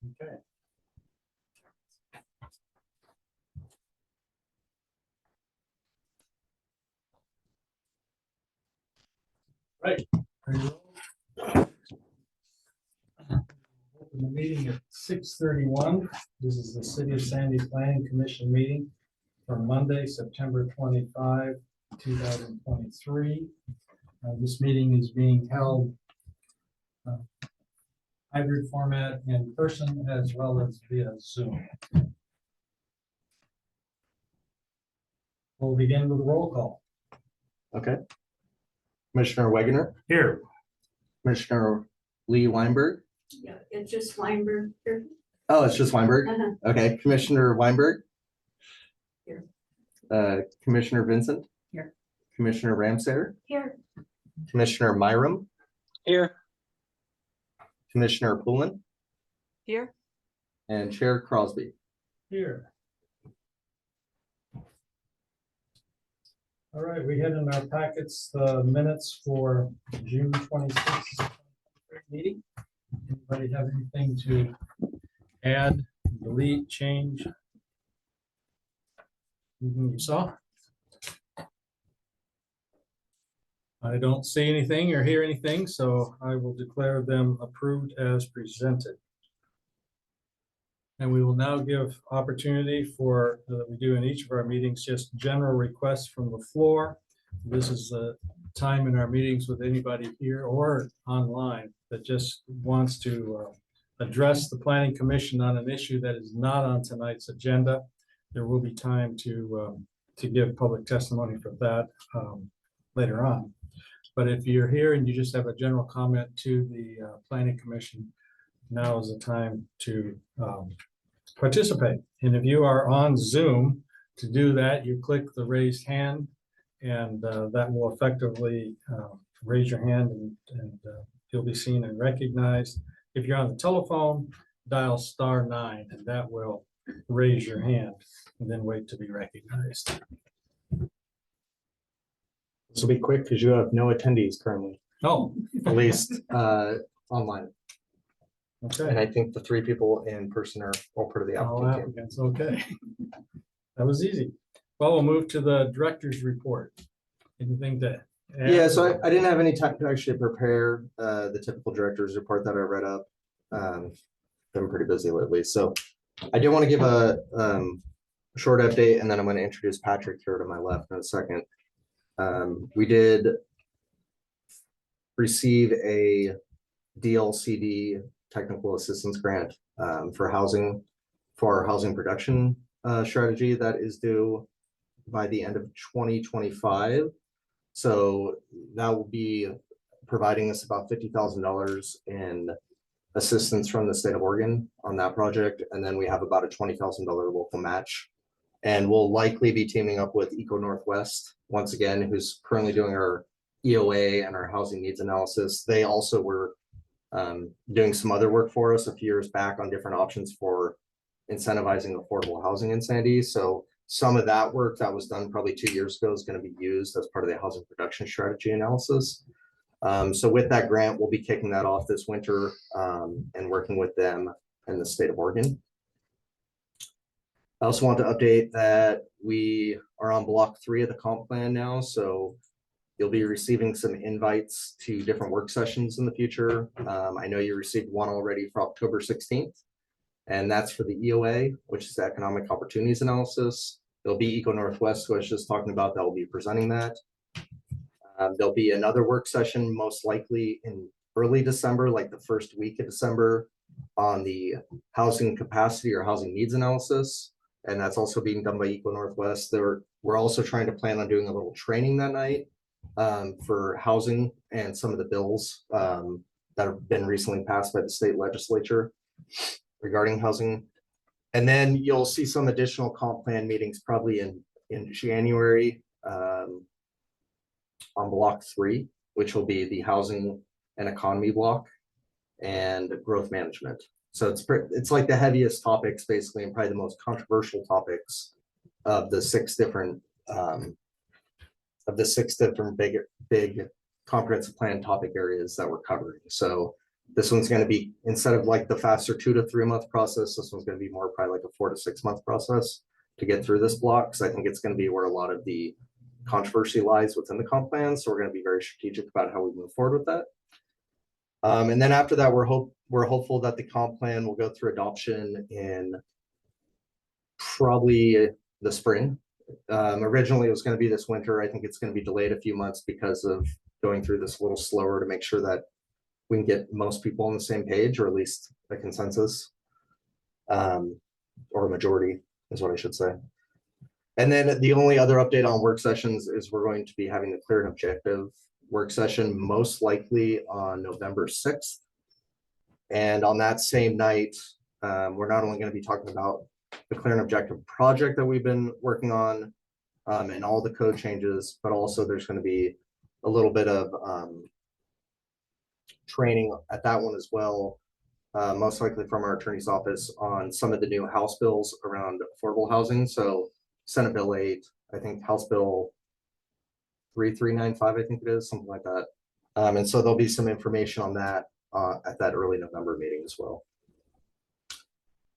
Okay. Right. Open the meeting at 6:31. This is the City of Sandy Planning Commission meeting for Monday, September 25, 2023. This meeting is being held hybrid format in person as well as via Zoom. We'll begin with a roll call. Okay. Commissioner Wegener, Here. Commissioner Lee Weinberg. Yeah, it's just Weinberg here. Oh, it's just Weinberg. Uh-huh. Okay, Commissioner Weinberg. Here. Commissioner Vincent. Here. Commissioner Ramsayer. Here. Commissioner Myram. Here. Commissioner Poulin. Here. And Chair Crosby. Here. All right, we had in our packets the minutes for June 26th meeting. Anybody have anything to add, delete, change? Anything you saw? I don't see anything or hear anything, so I will declare them approved as presented. And we will now give opportunity for, we do in each of our meetings, just general requests from the floor. This is the time in our meetings with anybody here or online that just wants to address the Planning Commission on an issue that is not on tonight's agenda. There will be time to give public testimony for that later on. But if you're here and you just have a general comment to the Planning Commission, now is the time to participate. And if you are on Zoom, to do that, you click the raised hand, and that will effectively raise your hand, and you'll be seen and recognized. If you're on the telephone, dial *9, and that will raise your hand, and then wait to be recognized. This will be quick because you have no attendees currently, Oh, at least online. okay. And I think the 3 people in person are all part of the All applicant team. applicants, okay. That was easy. Well, we'll move to the director's report. Anything to add? Yeah, so I didn't have any time to actually prepare the typical director's report that I read up. Been pretty busy lately, so I do want to give a short update, and then I'm going to introduce Patrick here to my left in a second. We did receive a DLCD technical assistance grant for our housing production strategy that is due by the end of 2025. So that will be providing us about $50,000 in assistance from the state of Oregon on that project. And then we have about a $20,000 local match. And we'll likely be teaming up with Eco Northwest once again, who's currently doing our EOA and our housing needs analysis. They also were doing some other work for us a few years back on different options for incentivizing affordable housing in Sandy. So some of that work that was done probably 2 years ago is going to be used as part of the housing production strategy analysis. So with that grant, we'll be kicking that off this winter and working with them in the state of Oregon. I also want to update that we are on block 3 of the comp plan now. So you'll be receiving some invites to different work sessions in the future. I know you received one already for October 16th, and that's for the EOA, which is the Economic Opportunities Analysis. There'll be Eco Northwest, who I was just talking about, that will be presenting that. There'll be another work session, most likely in early December, like the first week of December, on the housing capacity or housing needs analysis. And that's also being done by Eco Northwest. We're also trying to plan on doing a little training that night for housing and some of the bills that have been recently passed by the state legislature regarding housing. And then you'll see some additional comp plan meetings probably in January on block 3, which will be the housing and economy block and growth management. So it's like the heaviest topics basically, and probably the most controversial topics of the 6 different big comprehensive plan topic areas that we're covering. So This one's going to be, instead of like the faster 2 to 3 month process, this one's going to be more probably like a 4 to 6 month process to get through this block. Because I think it's going to be where a lot of the controversy lies within the comp plan. So we're going to be very strategic about how we move forward with that. And then after that, we're hopeful that the comp plan will go through adoption in probably the spring. Originally, it was going to be this winter. I think it's going to be delayed a few months because of going through this a little slower to make sure that we can get most people on the same page, or at least a consensus, or a majority is what I should say. And then the only other update on work sessions is we're going to be having the clear and objective work session, most likely on November 6th. And on that same night, we're not only going to be talking about the clear and objective project that we've been working on, and all the code changes, but also there's going to be a little bit of training at that one as well, most likely from our attorney's office on some of the new House bills around affordable housing. So Senate Bill 8, I think House Bill 3395, I think it is, something like that. And so there'll be some information on that at that early November meeting as well.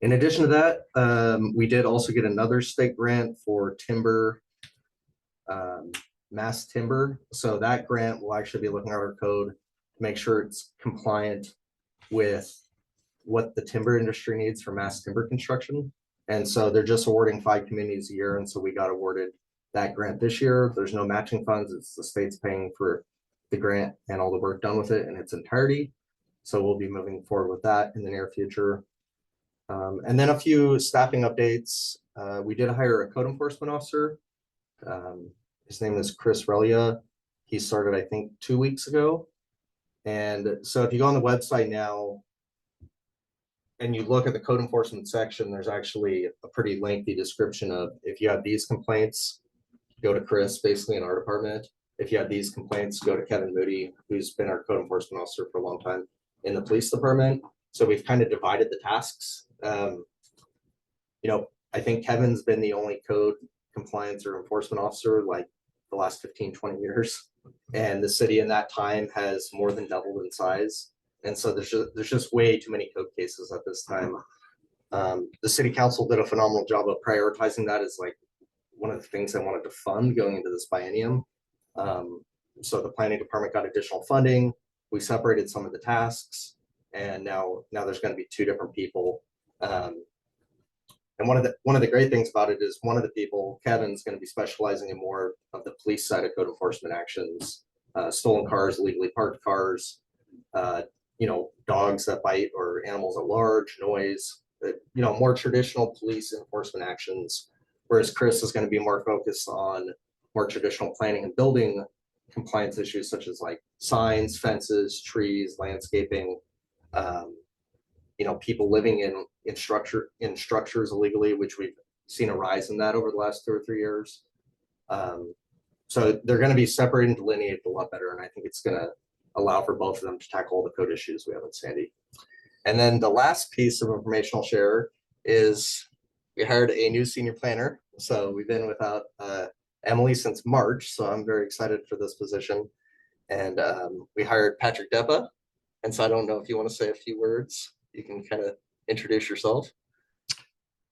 In addition to that, we did also get another state grant for timber, mass timber. So that grant will actually be looking at our code to make sure it's compliant with what the timber industry needs for mass timber construction. And so they're just awarding 5 communities a year. And so we got awarded that grant this year. There's no matching funds. It's the state's paying for the grant and all the work done with it in its entirety. So we'll be moving forward with that in the near future. And then a few staffing updates. We did hire a code enforcement officer. His name is Chris Relia. He started, I think, 2 weeks ago. And so if you go on the website now and you look at the code enforcement section, there's actually a pretty lengthy description of, if you have these complaints, go to Chris, basically in our department. If you have these complaints, go to Kevin Moody, who's been our code enforcement officer for a long time in the police department. So we've kind of divided the tasks. I think Kevin's been the only code compliance or enforcement officer like the last 15, 20 years. And the city in that time has more than doubled in size. And so there's just way too many code cases at this time. The city council did a phenomenal job of prioritizing that as like one of the things I wanted to fund going into this biennium. So the planning department got additional funding. We separated some of the tasks, and now there's going to be 2 different people. And one of the great things about it is one of the people, Kevin's, going to be specializing in more of the police side of code enforcement actions, stolen cars, illegally parked cars, dogs that bite or animals at large, noise, more traditional police enforcement actions. Whereas Chris is going to be more focused on more traditional planning and building compliance issues such as like signs, fences, trees, landscaping, people living in structures illegally, which we've seen a rise in that over the last 2 or 3 years. So they're going to be separated and delineated a lot better, and I think it's going to allow for both of them to tackle all the code issues we have in Sandy. And then the last piece of information I'll share is we hired a new senior planner. So we've been without Emily since March, so I'm very excited for this position. And we hired Patrick Deppa. And so I don't know if you want to say a few words. You can kind of introduce yourself.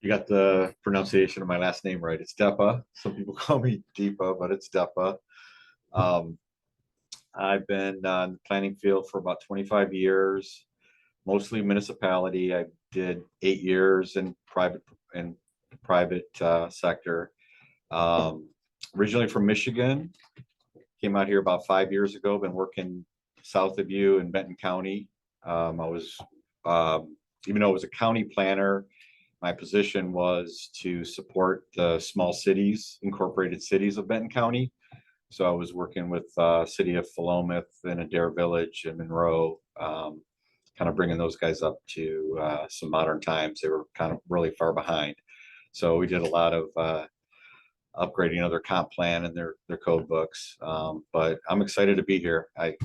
You got the pronunciation of my last name right. It's Deppa. Some people call me Deepa, but it's Deppa. I've been on the planning field for about 25 years, mostly municipality. I did 8 years in private sector. Originally from Michigan, came out here about 5 years ago. Been working south of you in Benton County. I was, even though I was a county planner, my position was to support the small cities, incorporated cities of Benton County. So I was working with city of Philomath and Adair Village and Monroe, kind of bringing those guys up to some modern times. They were kind of really far behind. So we did a lot of upgrading of their comp plan and their code books. But I'm excited to be here. I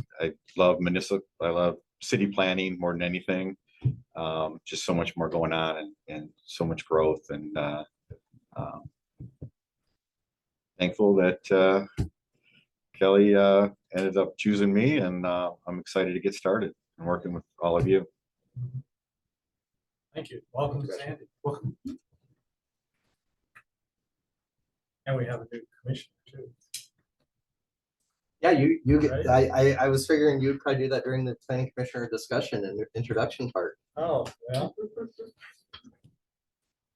love I love city planning more than anything. Just so much more going on and so much growth, and thankful that Kelly ended up choosing me, and I'm excited to get started. and working with all of you. Thank you. Welcome, Sandy. Welcome. And we have a new commissioner too. Yeah, Right. I was figuring you'd probably do that during the planning commissioner discussion and introduction part. Oh, well.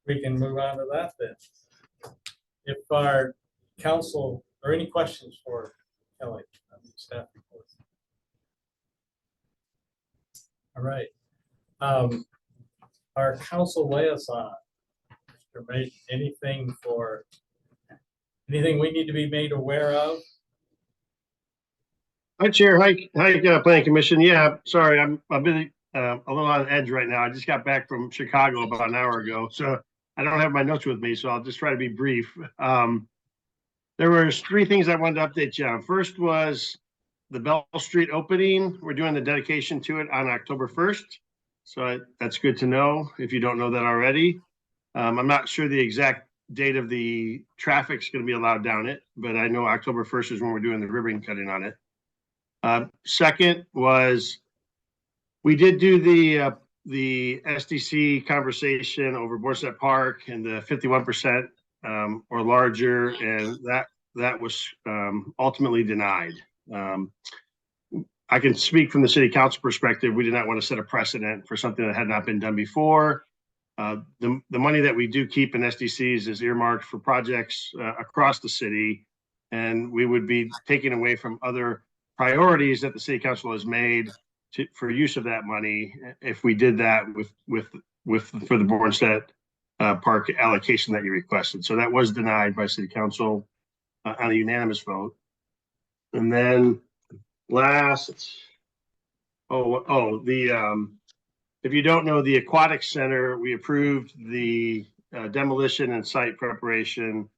We can move on to that then. If our council, or any questions for Kelly, staff reports. All right. Our council liaison, Mr. Mate, anything we need to be made aware of? Hi, Chair. Hi, Planning Commission. Yeah, sorry, I'm a bit a little on edge right now. I just got back from Chicago about an hour ago, so I don't have my notes with me, so I'll just try to be brief. There was 3 things I wanted to update you on. First was the Bell Street opening. We're doing the dedication to it on October 1st. So that's good to know if you don't know that already. I'm not sure the exact date of the traffic's going to be allowed down it, but I know October 1st is when we're doing the ribbon cutting on it. Second was we did do the SDC conversation over Borset Park and the 51% or larger, and that was ultimately denied. I can speak from the city council perspective. We did not want to set a precedent for something that had not been done before. The money that we do keep in SDCs is earmarked for projects across the city, and we would be taking away from other priorities that the city council has made for use of that money if we did that for the Borset Park allocation that you requested. So that was denied by city council on a unanimous vote. And then last, if you don't know, the Aquatic Center, we approved the demolition and site preparation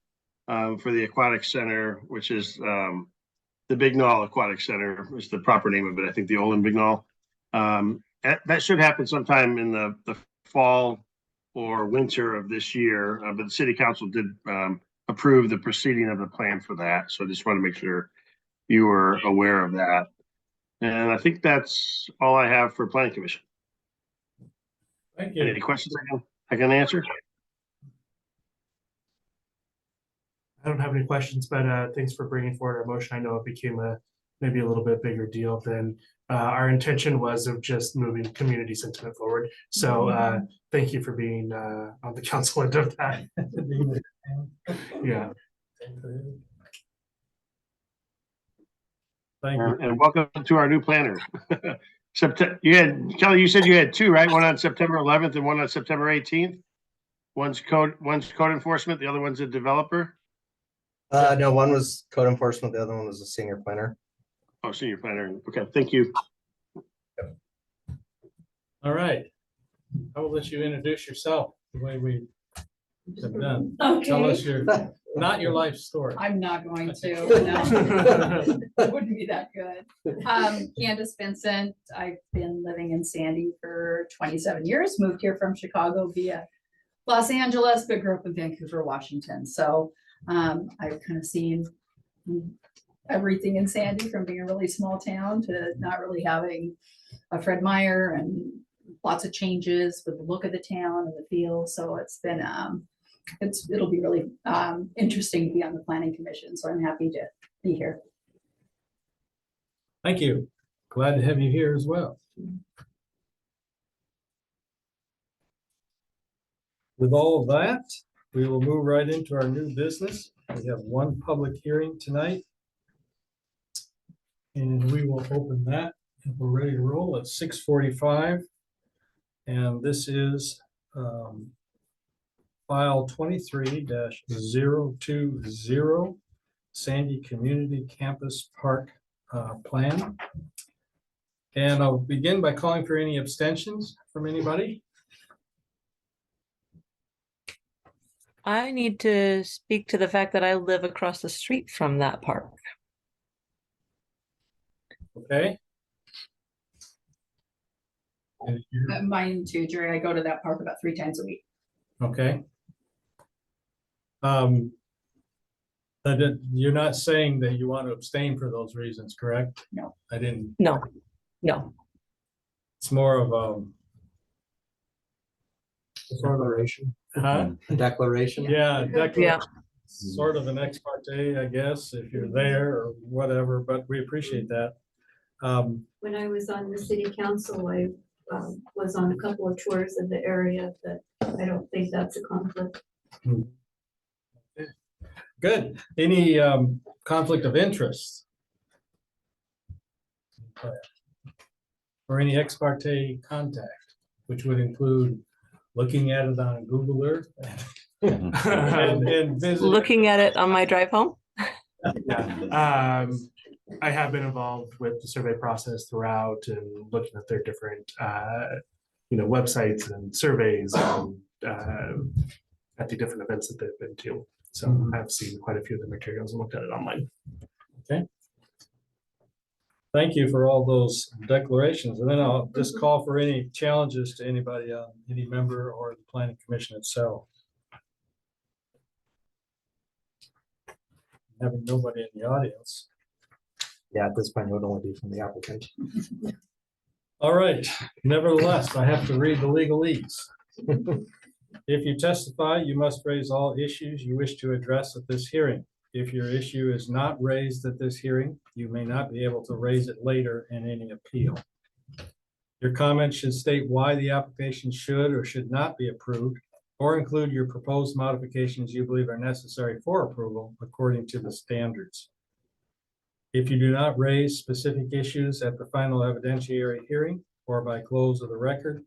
for the Aquatic Center, which is the Bignall Aquatic Center is the proper name of it. I think the Olin Bignall. That should happen sometime in the fall or winter of this year, but the city council did approve the proceeding of the plan for that. So I just want to make sure you were aware of that. And I think that's all I have for Planning Commission. Thank you. Any questions I can answer? I don't have any questions, but thanks for bringing forward our motion. I know it became maybe a little bit bigger deal than our intention was of just moving community sentiment forward. So thank you for being on the council end of that. Yeah. Thank you. And welcome to our new planner. Kelly, you said you had 2, right? One on September 11th and one on September 18th. One's code enforcement, the other one's a developer. No, one was code enforcement, the other one was a senior planner. Oh, senior planner. Okay, thank you. All right. I will let you introduce yourself the way we have done. Tell us Okay, not your life story. I'm not going to, no. It wouldn't be that good. Candace Vincent, I've been living in Sandy for 27 years, moved here from Chicago via Los Angeles, but grew up in Vancouver, Washington. So I've kind of seen everything in Sandy, from being a really small town to not really having a Fred Meyer, and lots of changes with the look of the town and the feel. So it's been it'll be really interesting to be on the planning commission. So I'm happy to be here. Thank you. Glad to have you here as well. With all of that, we will move right into our new business. We have one public hearing tonight. And we will open that if we're ready to roll at 6:45. And this is file 23-020 Sandy Community Campus Park Plan. And I'll begin by calling for any abstentions from anybody. I need to speak to the fact that I live across the street from that park. Okay. And you're- Mine too, Jerry. I go to that park about 3 times a week. Okay. You're not saying that you want to abstain for those reasons, correct? No. I didn't. No, no. It's more of Declaration. huh? A declaration. Yeah, Yeah. sort of an ex parte, I guess, if you're there or whatever, but we appreciate that. When I was on the city council, I was on a couple of tours of the area, but I don't think that's a conflict. Good. Any conflict of interest? Or any ex parte contact, which would include looking at it on Google Earth and visiting. Looking at it on my drive home. Yeah. I have been involved with the survey process throughout and looking at their different, websites and surveys and at the different events that they've been to. So I've seen quite a few of the materials and looked at it online. Okay. Thank you for all those declarations. And then I'll just call for any challenges to anybody, any member or the planning commission itself. Having nobody in the audience. Yeah, at this point, it would only be from the applicant. All right, nevertheless, I have to read the legalese. If you testify, you must raise all issues you wish to address at this hearing. If your issue is not raised at this hearing, you may not be able to raise it later in any appeal. Your comments should state why the application should or should not be approved, or include your proposed modifications you believe are necessary for approval according to the standards. If you do not raise specific issues at the final evidentiary hearing or by close of the record,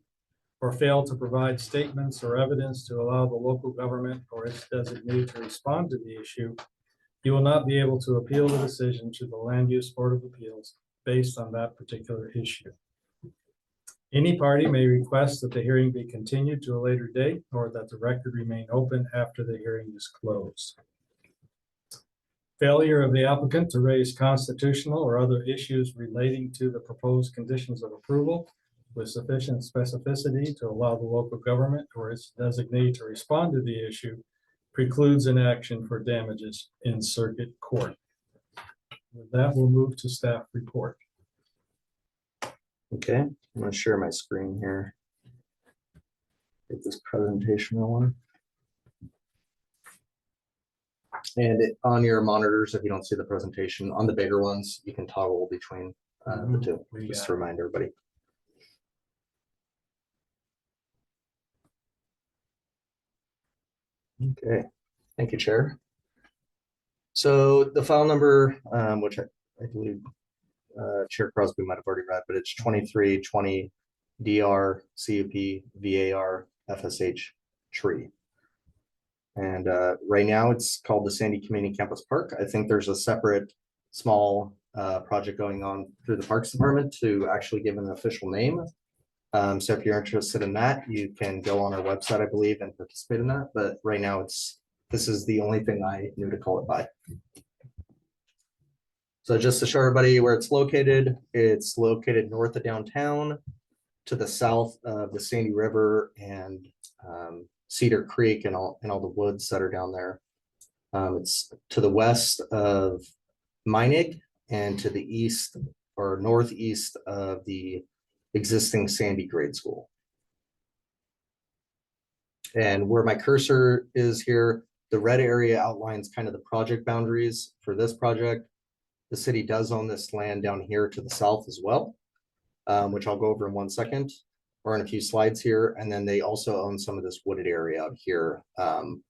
or fail to provide statements or evidence to allow the local government or its designee to respond to the issue, you will not be able to appeal the decision to the Land Use Board of Appeals based on that particular issue. Any party may request that the hearing be continued to a later date or that the record remain open after the hearing is closed. Failure of the applicant to raise constitutional or other issues relating to the proposed conditions of approval with sufficient specificity to allow the local government or its designee to respond to the issue precludes an action for damages in circuit court. With that, we'll move to staff report. Okay, I'm gonna share my screen here. Get this presentation rolling. And on your monitors, if you don't see the presentation, on the bigger ones, you can toggle between the two, just to remind everybody. Okay, thank you, Chair. So the file number, which I believe Chair Crosby might have already read, but it's 2320 DR CUP VAR FSH tree. And right now it's called the Sandy Community Campus Park. I think there's a separate small project going on through the Parks Department to actually give an official name. So if you're interested in that, you can go on our website, I believe, and participate in that. But right now this is the only thing I knew to call it by. So just to show everybody where it's located north of downtown, to the south of the Sandy River and Cedar Creek and all the woods that are down there. It's to the west of Meinig and to the east or northeast of the existing Sandy grade school. And where my cursor is here, the red area outlines kind of the project boundaries for this project. The city does own this land down here to the south as well, which I'll go over in one second or in a few slides here. And then they also own some of this wooded area out here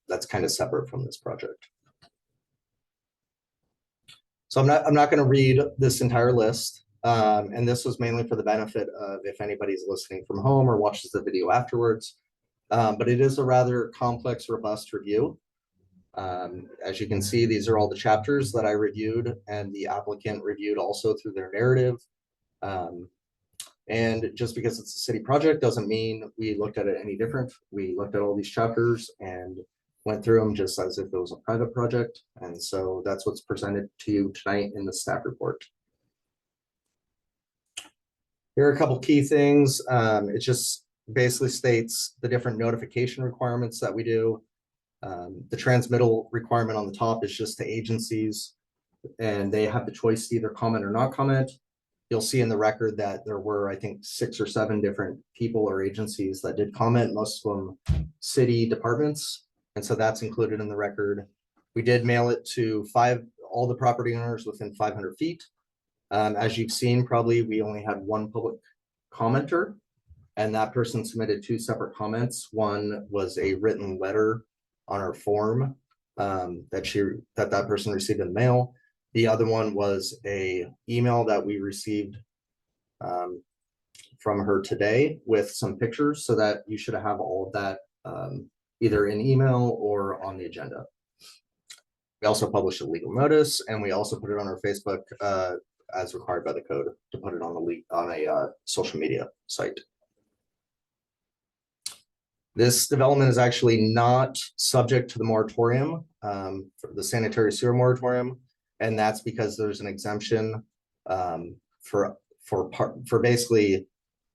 that's kind of separate from this project. So I'm not going to read this entire list. And this was mainly for the benefit of if anybody's listening from home or watches the video afterwards. But it is a rather complex, robust review. As you can see, these are all the chapters that I reviewed and the applicant reviewed also through their narrative. And just because it's a city project doesn't mean we looked at it any different. We looked at all these chapters and went through them just as if it was a private project. And so that's what's presented to you tonight in the staff report. Here are a couple key things. It just basically states the different notification requirements that we do. The transmittal requirement on the top is just to agencies, and they have the choice to either comment or not comment. you'll see in the record that there were, I think, 6 or 7 different people or agencies that did comment, most of them city departments. And so that's included in the record. We did mail it to all the property owners within 500 feet. As you've seen, probably we only had one public commenter, and that person submitted 2 separate comments. One was a written letter on our form that person received in the mail. The other one was a email that we received from her today with some pictures, so that you should have all of that either in email or on the agenda. We also published a legal notice, and we also put it on our Facebook as required by the code to put it on a social media site. This development is actually not subject to the moratorium, for the sanitary sewer moratorium, and that's because there's an exemption for basically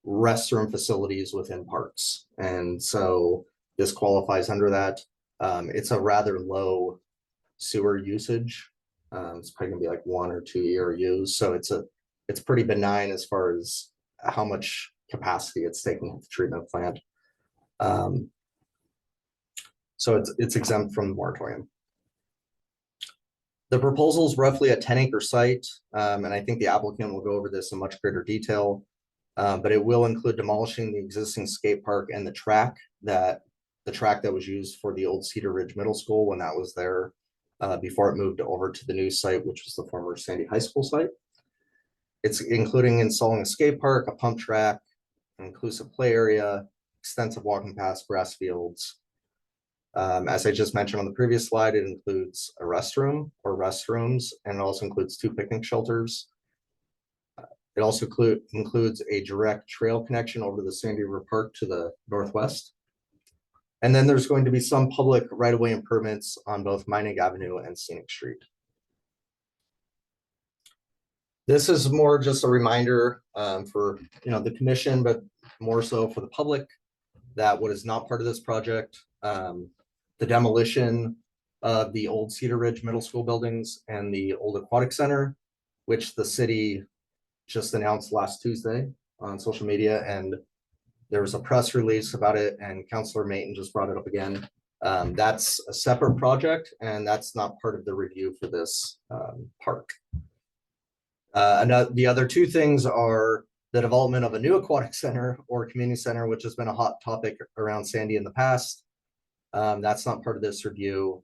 restroom facilities within parks, and so this qualifies under that. It's a rather low sewer usage. It's probably gonna be like 1 or 2 ERUs, so it's pretty benign as far as how much capacity it's taking at the treatment plant. So it's exempt from the moratorium. The proposal is roughly a 10-acre site, and I think the applicant will go over this in much greater detail, but it will include demolishing the existing skate park and the track that was used for the old Cedar Ridge Middle School when that was there before it moved over to the new site, which was the former Sandy High School site. It's including installing a skate park, a pump track, an inclusive play area, extensive walking paths, grass fields. As I just mentioned on the previous slide, it includes a restroom or restrooms, and it also includes 2 picnic shelters. It also includes a direct trail connection over to the Sandy River Park to the northwest. And then there's going to be some public right-of-way improvements on both Mining Avenue and Scenic Street. This is more just a reminder for the commission, but more so for the public, that what is not part of this project, the demolition of the old Cedar Ridge Middle School buildings and the old Aquatic Center, which the city just announced last Tuesday on social media, and there was a press release about it, and Councilor Mayton just brought it up again. That's a separate project, and that's not part of the review for this park. The other 2 things are the development of a new aquatic center or community center, which has been a hot topic around Sandy in the past. That's not part of this review.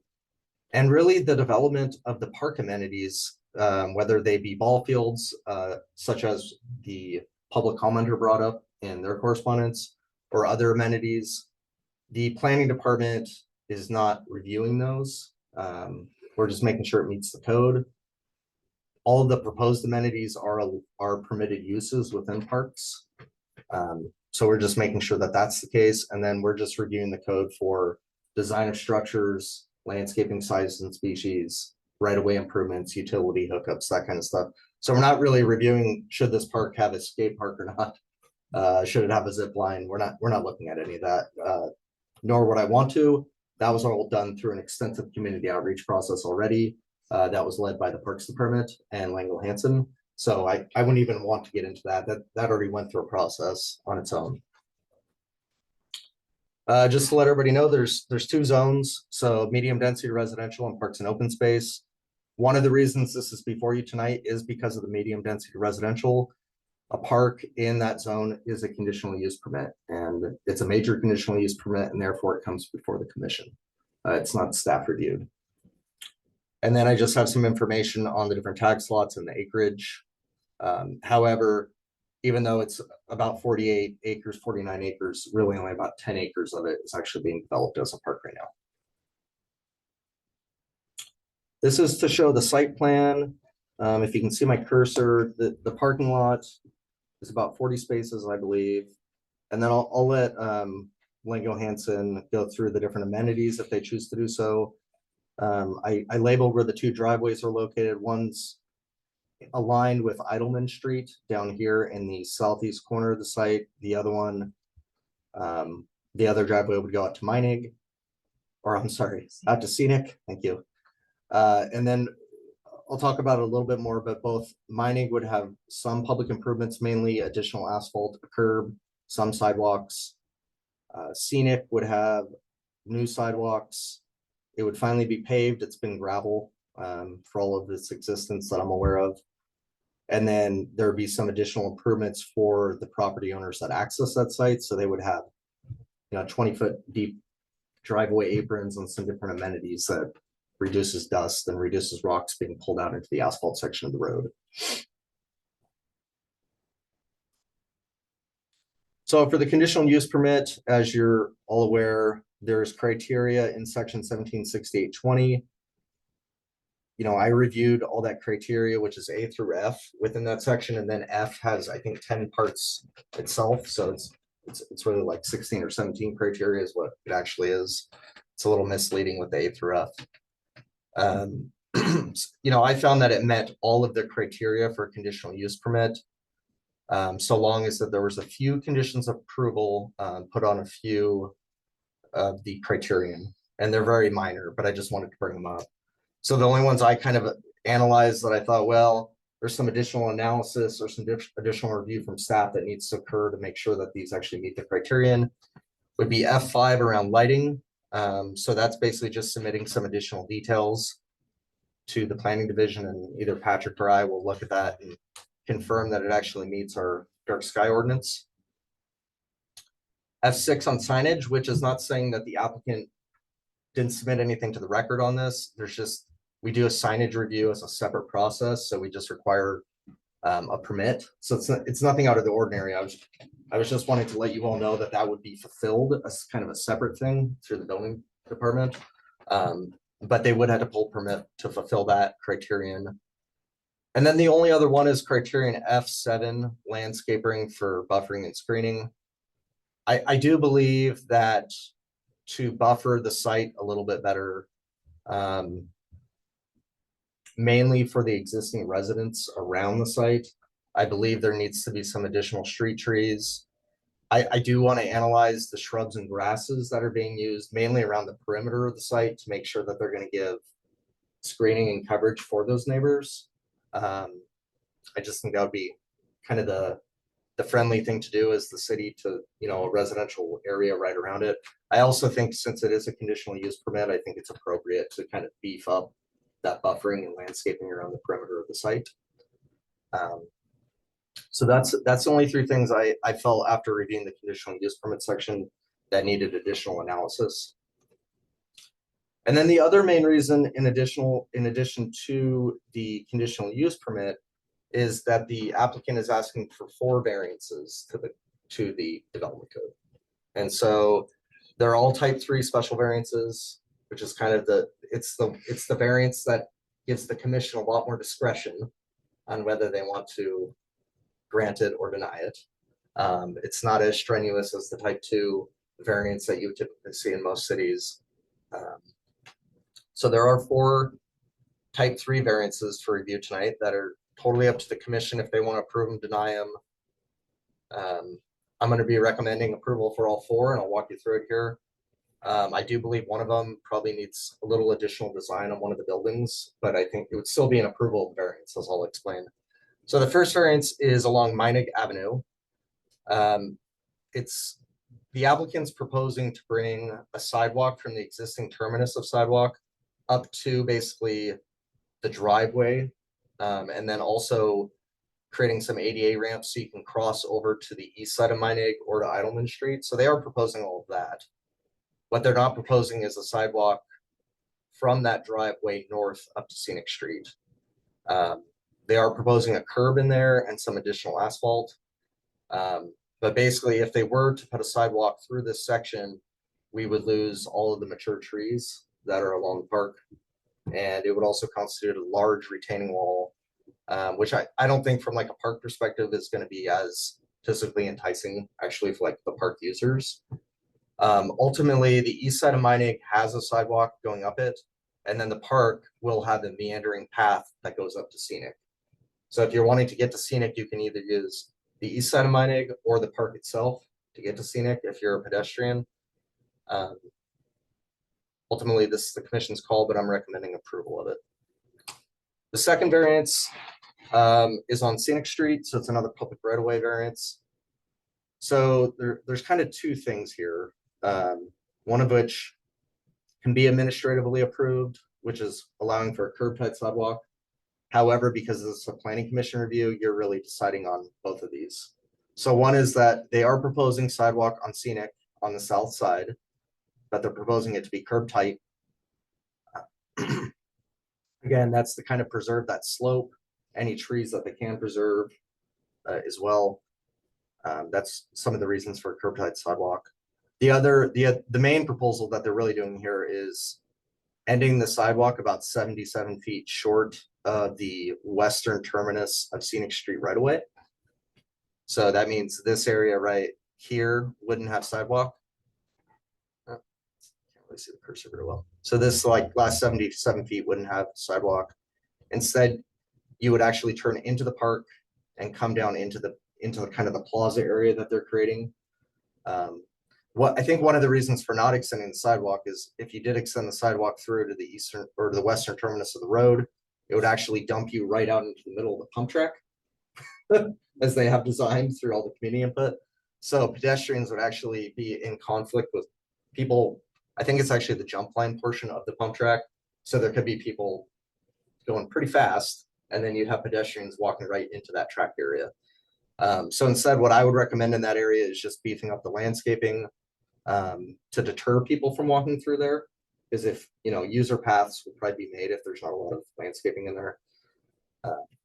And really the development of the park amenities, whether they be ball fields, such as the public commenter brought up in their correspondence, or other amenities. The planning department is not reviewing those. We're just making sure it meets the code. All of the proposed amenities are permitted uses within parks. So we're just making sure that that's the case. And then we're just reviewing the code for design of structures, landscaping sizes and species, right-of-way improvements, utility hookups, that kind of stuff. So we're not really reviewing, should this park have a skate park or not? Should it have a zip line? We're not looking at any of that, nor would I want to. That was all done through an extensive community outreach process already. That was led by the Parks Department and Langle Hansen. So I wouldn't even want to get into that. That already went through a process on its own. Just to let everybody know, there's 2 zones. So medium density residential and parks and open space. One of the reasons this is before you tonight is because of the medium density residential. A park in that zone is a conditional use permit, and it's a major conditional use permit, and therefore it comes before the commission. It's not staff reviewed. And then I just have some information on the different tax lots and the acreage. However, even though it's about 48 acres, 49 acres, really only about 10 acres of it is actually being developed as a park right now. This is to show the site plan. If you can see my cursor, the parking lot is about 40 spaces, I believe. And then I'll let Lango Hansen go through the different amenities if they choose to do so. I labeled where the 2 driveways are located. One's aligned with Idleman Street down here in the southeast corner of the site. The other one, the other driveway would go out to Meinig, or I'm sorry, out to Scenic. Thank you. And then I'll talk about it a little bit more, but both mining would have some public improvements, mainly additional asphalt, a curb, some sidewalks. Scenic would have new sidewalks. It would finally be paved. It's been gravel for all of its existence that I'm aware of. And then there'd be some additional improvements for the property owners that access that site. So they would have, 20-foot deep driveway aprons and some different amenities that reduces dust and reduces rocks being pulled out into the asphalt section of the road. So for the conditional use permit, as you're all aware, there's criteria in section 176820. I reviewed all that criteria, which is A through F within that section, and then F has, I think, 10 parts itself. So it's really like 16 or 17 criteria is what it actually is. It's a little misleading with the A through F. I found that it met all of the criteria for a conditional use permit. So long as that there was a few conditions of approval put on a few of the criterion, and they're very minor, but I just wanted to bring them up. So the only ones I kind of analyzed that I thought, well, there's some additional analysis or some additional review from staff that needs to occur to make sure that these actually meet the criterion, would be F5 around lighting. So that's basically just submitting some additional details to the planning division, and either Patrick or I will look at that and confirm that it actually meets our dark sky ordinance. F6 on signage, which is not saying that the applicant didn't submit anything to the record on this. We do a signage review as a separate process, so we just require a permit. So it's nothing out of the ordinary. I was just wanting to let you all know that that would be fulfilled as kind of a separate thing through the building department. But they would have to pull permit to fulfill that criterion. And then the only other one is criterion F7, landscaping for buffering and screening. I do believe that to buffer the site a little bit better, mainly for the existing residents around the site, I believe there needs to be some additional street trees. I do want to analyze the shrubs and grasses that are being used mainly around the perimeter of the site to make sure that they're going to give screening and coverage for those neighbors. I just think that would be kind of the friendly thing to do as the city to, a residential area right around it. I also think since it is a conditional use permit, I think it's appropriate to kind of beef up that buffering and landscaping around the perimeter of the site. So that's the only three things I felt after reviewing the conditional use permit section that needed additional analysis. And then the other main reason in addition to the conditional use permit is that the applicant is asking for 4 variances to the development code. And so they're all type 3 special variances, which is kind of it's the variance that gives the commission a lot more discretion on whether they want to grant it or deny it. It's not as strenuous as the type 2 variance that you typically see in most cities. So there are 4 type 3 variances for review tonight that are totally up to the commission if they want to approve them, deny them. I'm going to be recommending approval for all 4, and I'll walk you through it here. I do believe one of them probably needs a little additional design on one of the buildings, but I think it would still be an approval of the variance, as I'll explain. So the first variance is along Meinig Avenue. It's the applicant's proposing to bring a sidewalk from the existing terminus of sidewalk up to basically the driveway, and then also creating some ADA ramps so you can cross over to the east side of Meinig or to Eidelman Street. So they are proposing all of that. What they're not proposing is a sidewalk from that driveway north up to Scenic Street. They are proposing a curb in there and some additional asphalt. But basically, if they were to put a sidewalk through this section, we would lose all of the mature trees that are along the park. And it would also constitute a large retaining wall, which I don't think from like a park perspective is going to be as physically enticing actually for like the park users. Ultimately, the east side of Meinig has a sidewalk going up it, and then the park will have a meandering path that goes up to Scenic. So if you're wanting to get to Scenic, you can either use the east side of Meinig or the park itself to get to Scenic if you're a pedestrian. Ultimately, this is the commission's call, but I'm recommending approval of it. The second variance is on Scenic Street, so it's another public right of way variance. So there's kind of two things here. One of which can be administratively approved, which is allowing for a curb cut sidewalk. However, because this is a planning commission review, you're really deciding on both of these. So one is that they are proposing sidewalk on Scenic on the south side, but they're proposing it to be curb tight. Again, that's to kind of preserve that slope, any trees that they can preserve as well. That's some of the reasons for a curb tight sidewalk. The main proposal that they're really doing here is ending the sidewalk about 77 feet short of the western terminus of Scenic Street right away. So that means this area right here wouldn't have sidewalk. Can't really see the cursor very well. So this like last 77 feet wouldn't have sidewalk. Instead, you would actually turn into the park and come down into the kind of the plaza area that they're creating. What I think one of the reasons for not extending the sidewalk is if you did extend the sidewalk through to the eastern or to the western terminus of the road, it would actually dump you right out into the middle of the pump track as they have designed through all the community input. So pedestrians would actually be in conflict with people. I think it's actually the jump line portion of the pump track. So there could be people going pretty fast and then you have pedestrians walking right into that track area. So instead, what I would recommend in that area is just beefing up the landscaping to deter people from walking through there. Because if, user paths would probably be made if there's not a lot of landscaping in there.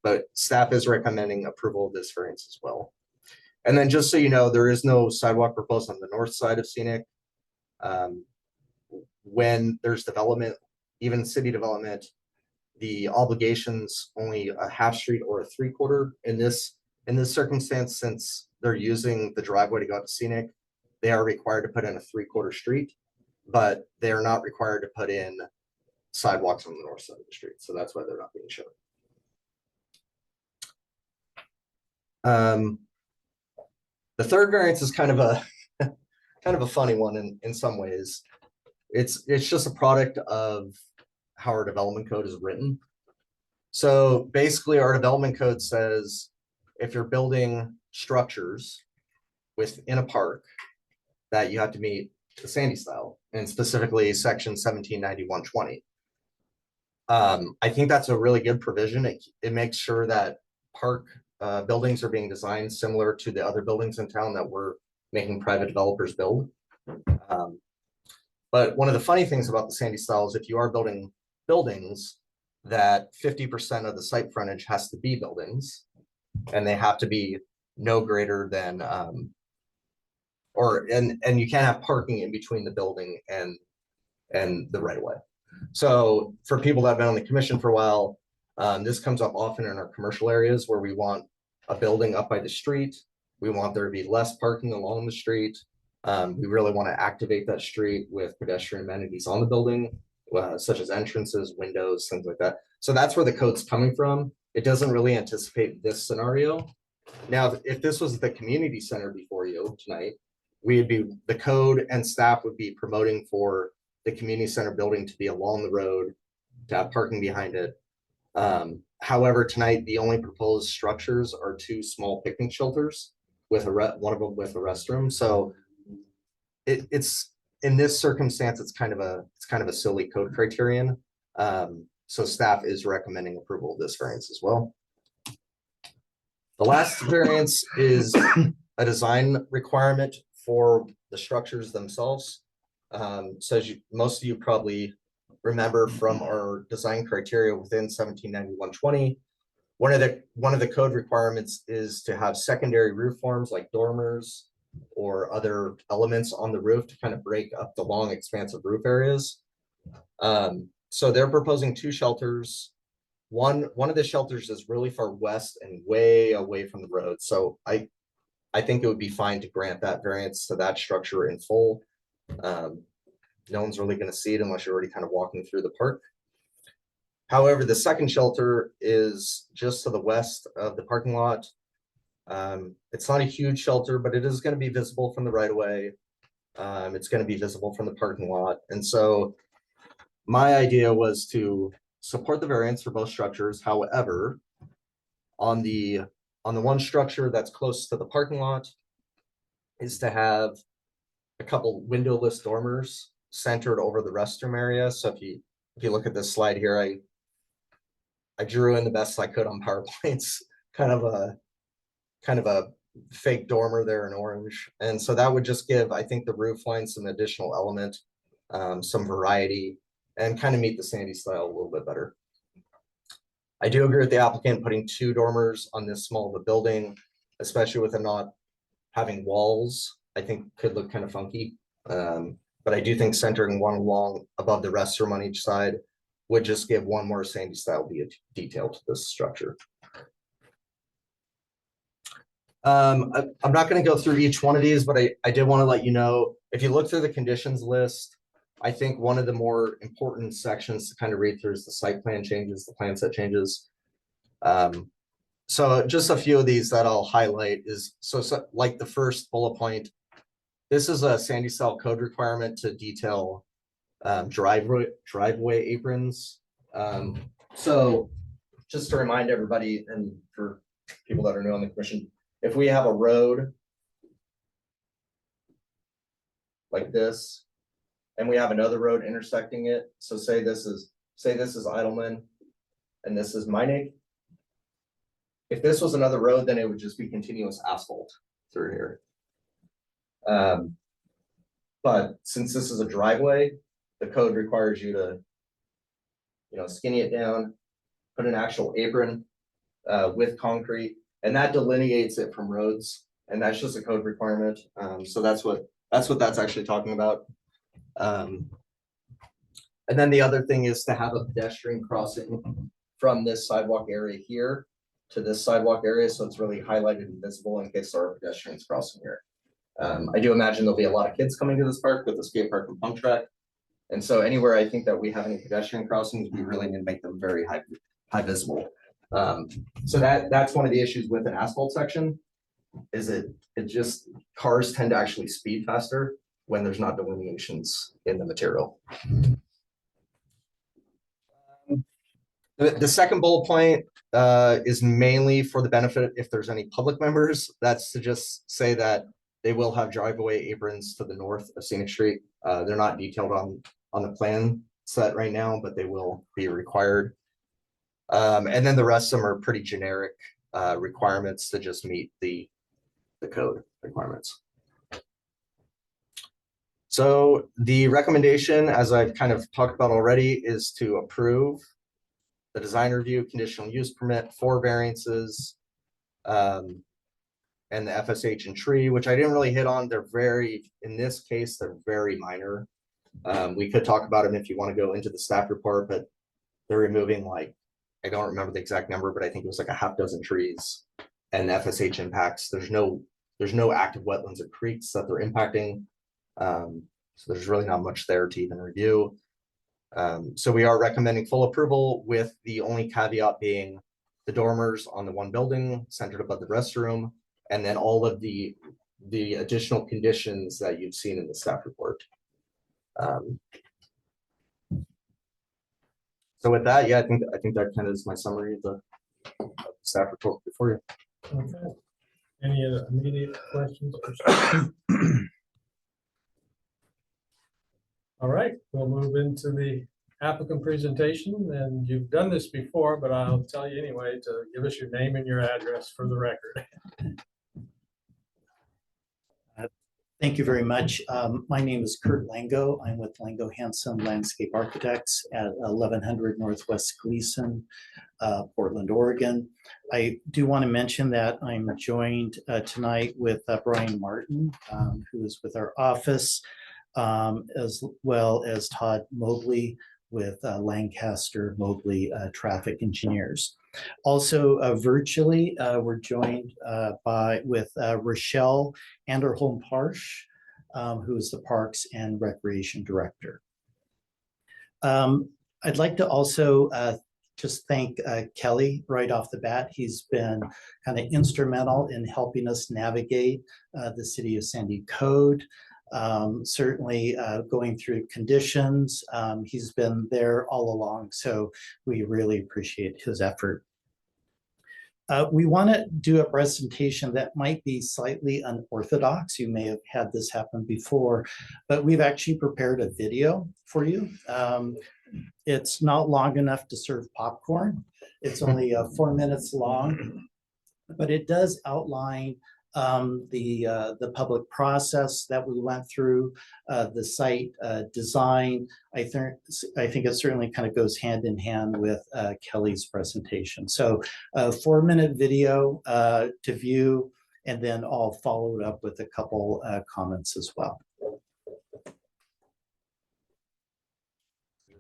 But staff is recommending approval of this variance as well. And then just so you know, there is no sidewalk proposed on the north side of Scenic. When there's development, even city development, the obligation's only a half street or a 3/4 in this circumstance. Since they're using the driveway to go out to Scenic, they are required to put in a 3/4 street, but they are not required to put in sidewalks on the north side of the street. So that's why they're not being shown. The third variance is kind of a funny one in some ways. It's just a product of how our development code is written. So basically our development code says if you're building structures within a park that you have to meet the Sandy style, and specifically section 1791-20. I think that's a really good provision. It makes sure that park buildings are being designed similar to the other buildings in town that we're making private developers build. But one of the funny things about the Sandy style is if you are building buildings, that 50% of the site frontage has to be buildings, and they have to be no greater than and you can't have parking in between the building and the right of way. So for people that have been on the commission for a while, this comes up often in our commercial areas where we want a building up by the street. We want there to be less parking along the street. We really want to activate that street with pedestrian amenities on the building, such as entrances, windows, things like that. So that's where the code's coming from. It doesn't really anticipate this scenario. Now, if this was the community center before you tonight, the code and staff would be promoting for the community center building to be along the road, to have parking behind it. However, tonight, the only proposed structures are 2 small picnic shelters with one of them with a restroom. So it's in this circumstance, it's kind of a silly code criterion. So staff is recommending approval of this variance as well. The last variance is a design requirement for the structures themselves. So as most of you probably remember from our design criteria within 1791-20, one of the code requirements is to have secondary roof forms like dormers or other elements on the roof to kind of break up the long expansive roof areas. So they're proposing 2 shelters. One of the shelters is really far west and way away from the road. So I think it would be fine to grant that variance to that structure in full. No one's really going to see it unless you're already kind of walking through the park. However, the second shelter is just to the west of the parking lot. It's not a huge shelter, but it is going to be visible from the right of way. It's going to be visible from the parking lot. And so my idea was to support the variance for both structures. However, on the one structure that's close to the parking lot is to have a couple windowless dormers centered over the restroom area. So if you look at this slide here, I drew in the best I could on PowerPoints, kind of a fake dormer there in orange. And so that would just give, I think, the roof line some additional element, some variety, and kind of meet the Sandy style a little bit better. I do agree with the applicant putting 2 dormers on this small of a building, especially with it not having walls, I think could look kind of funky. But I do think centering one along above the restroom on each side would just give one more Sandy style detail to this structure. I'm not going to go through each one of these, but I did want to let you know, if you look through the conditions list, I think one of the more important sections to kind of read through is the site plan changes, the plan set changes. So just a few of these that I'll highlight is, so like the first bullet point, this is a Sandy style code requirement to detail driveway aprons. So just to remind everybody, and for people that are new on the commission, if we have a road like this, and we have another road intersecting it, so say this is Idleman, and this is Meinig. If this was another road, then it would just be continuous asphalt through here. But since this is a driveway, the code requires you to, skinny it down, put an actual apron with concrete, and that delineates it from roads, and that's just a code requirement. So that's what that's actually talking about. And then the other thing is to have a pedestrian crossing from this sidewalk area here to this sidewalk area, so it's really highlighted and visible in case there are pedestrians crossing here. I do imagine there'll be a lot of kids coming to this park with the skate park and pump track. And so anywhere I think that we have any pedestrian crossings, we really need to make them very high visible. So that's one of the issues with an asphalt section, is it just, cars tend to actually speed faster when there's not delineations in the material. The second bullet point is mainly for the benefit if there's any public members. That's to just say that they will have driveway aprons to the north of Scenic Street. They're not detailed on the plan set right now, but they will be required. And then the rest of them are pretty generic requirements to just meet the code requirements. So the recommendation, as I've kind of talked about already, is to approve the design review, conditional use permit, 4 variances, and the FSH and tree, which I didn't really hit on. In this case, they're very minor. We could talk about them if you want to go into the staff report, but they're removing, like, I don't remember the exact number, but I think it was like a half dozen trees and FSH impacts. There's no active wetlands or creeks that they're impacting. So there's really not much there to even review. So we are recommending full approval, with the only caveat being the dormers on the one building centered above the restroom, and then all of the additional conditions that you've seen in the staff report. So with that, yeah, I think that kind of is my summary of the staff report before you. Okay. Any immediate questions? All right, we'll move into the applicant presentation, and you've done this before, but I'll tell you anyway to give us your name and your address for the record. Thank you very much. My name is Kurt Lango. I'm with Lango Hanson Landscape Architects at 1100 Northwest Gleason, Portland, Oregon. I do want to mention that I'm joined tonight with Brian Martin, who is with our office, as well as Todd Mobley with Lancaster Mobley Traffic Engineers. Also virtually, we're joined with Rochelle Anderholm-Parsh, who is the Parks and Recreation Director. I'd like to also just thank Kelly right off the bat. He's been kind of instrumental in helping us navigate the City of Sandy Code. certainly going through conditions. He's been there all along, so we really appreciate his effort. We want to do a presentation that might be slightly unorthodox. You may have had this happen before, but we've actually prepared a video for you. It's not long enough to serve popcorn. It's only 4 minutes long, but it does outline the public process that we went through, the site design. I think it certainly kind of goes hand in hand with Kelly's presentation. So a 4-minute video to view, and then I'll follow it up with a couple comments as well.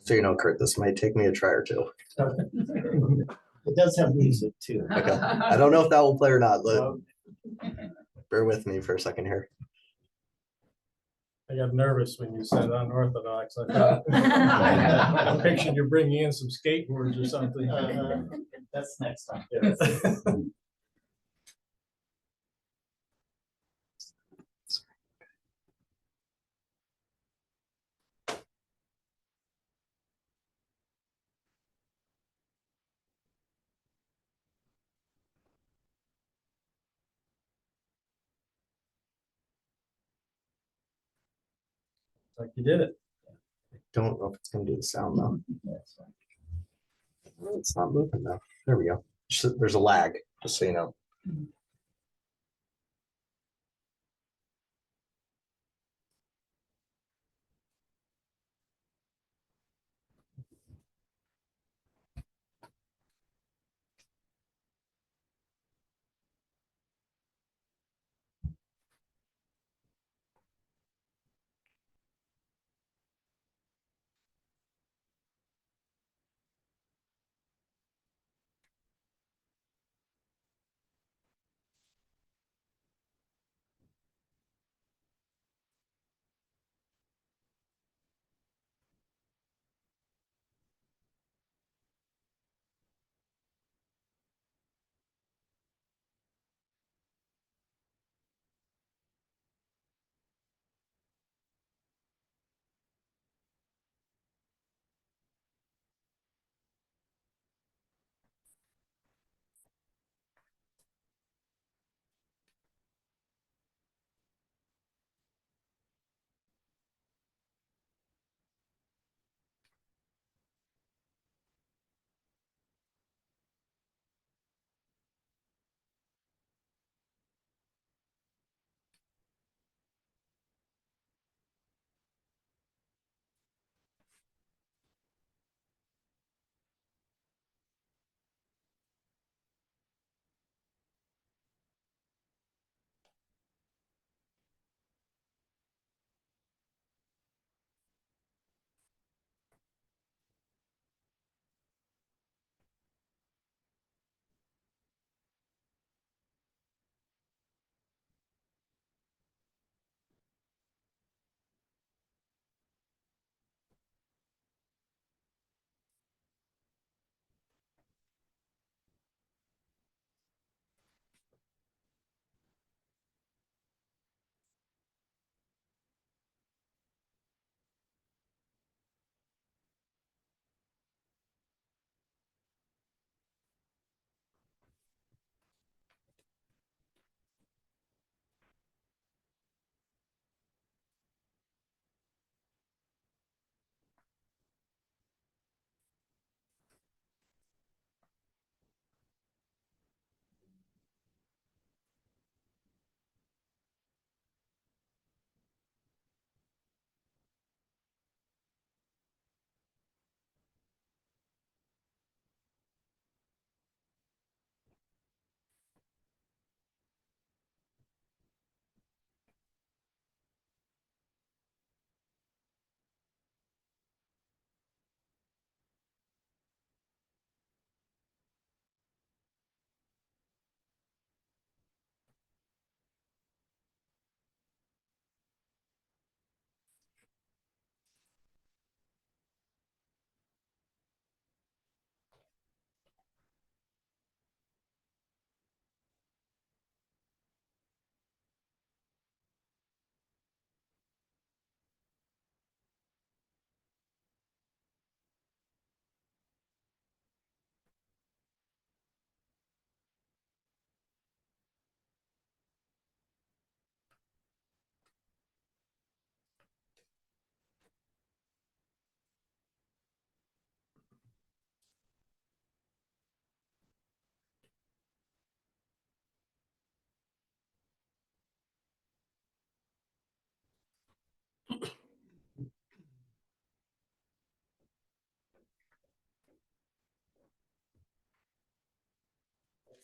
So you know, Kurt, this might take me a try or two. It does have music too. Okay. I don't know if that will play or not. Bear with me for a second here. I got nervous when you said unorthodox. I thought, I pictured you bringing in some skateboards or something. That's next time. Like you did it. Don't know if it's gonna do the sound though. Well, it's not moving though. There we go. There's a lag, just so you know.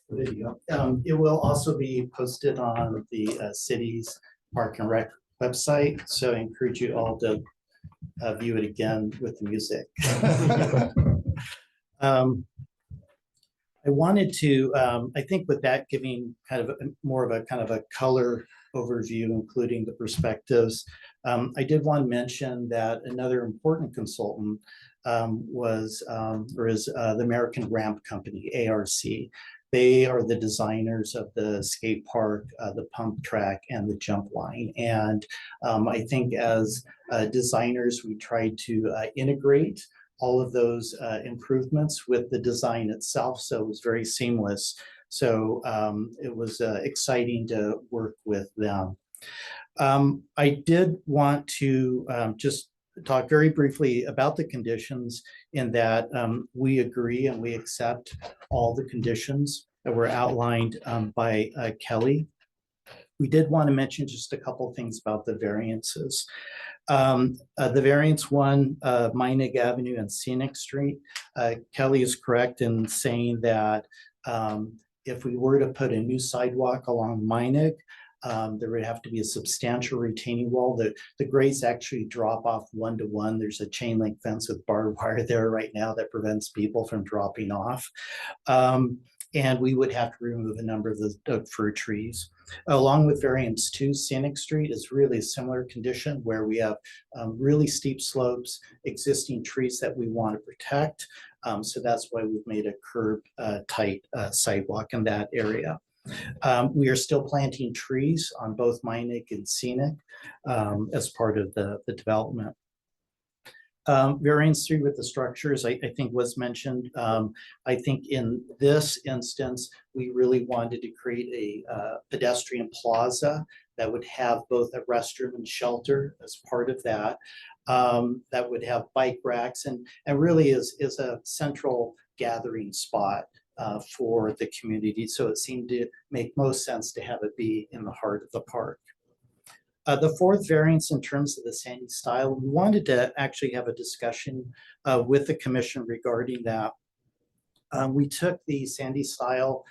Video. It will also be posted on the city's Park and Rec website, so I encourage you all to view it again with the music. I wanted to, I think with that giving kind of more of a kind of a color overview, including the perspectives, I did want to mention that another important consultant is the American Ramp Company, ARC. They are the designers of the skate park, the pump track, and the jump line. And I think as designers, we tried to integrate all of those improvements with the design itself, so it was very seamless. So it was exciting to work with them. I did want to just talk very briefly about the conditions in that we agree and we accept all the conditions that were outlined by Kelly. We did want to mention just a couple things about the variances. The variance one, Meinig Avenue and Scenic Street, Kelly is correct in saying that if we were to put a new sidewalk along Meinig, there would have to be a substantial retaining wall. The grades actually drop off 1-to-1. There's a chain link fence with barbed wire there right now that prevents people from dropping off. And we would have to remove a number of the fir trees. Along with variance 2, Scenic Street is really a similar condition where we have really steep slopes, existing trees that we want to protect. So that's why we've made a curb tight sidewalk in that area. We are still planting trees on both Meinig and Scenic as part of the development. Variance 3 with the structures, I think was mentioned. I think in this instance, we really wanted to create a pedestrian plaza that would have both a restroom and shelter as part of that. That would have bike racks and really is a central gathering spot for the community. So it seemed to make most sense to have it be in the heart of the park. The fourth variance in terms of the sandy style, we wanted to actually have a discussion with the commission regarding that. We took the sandy style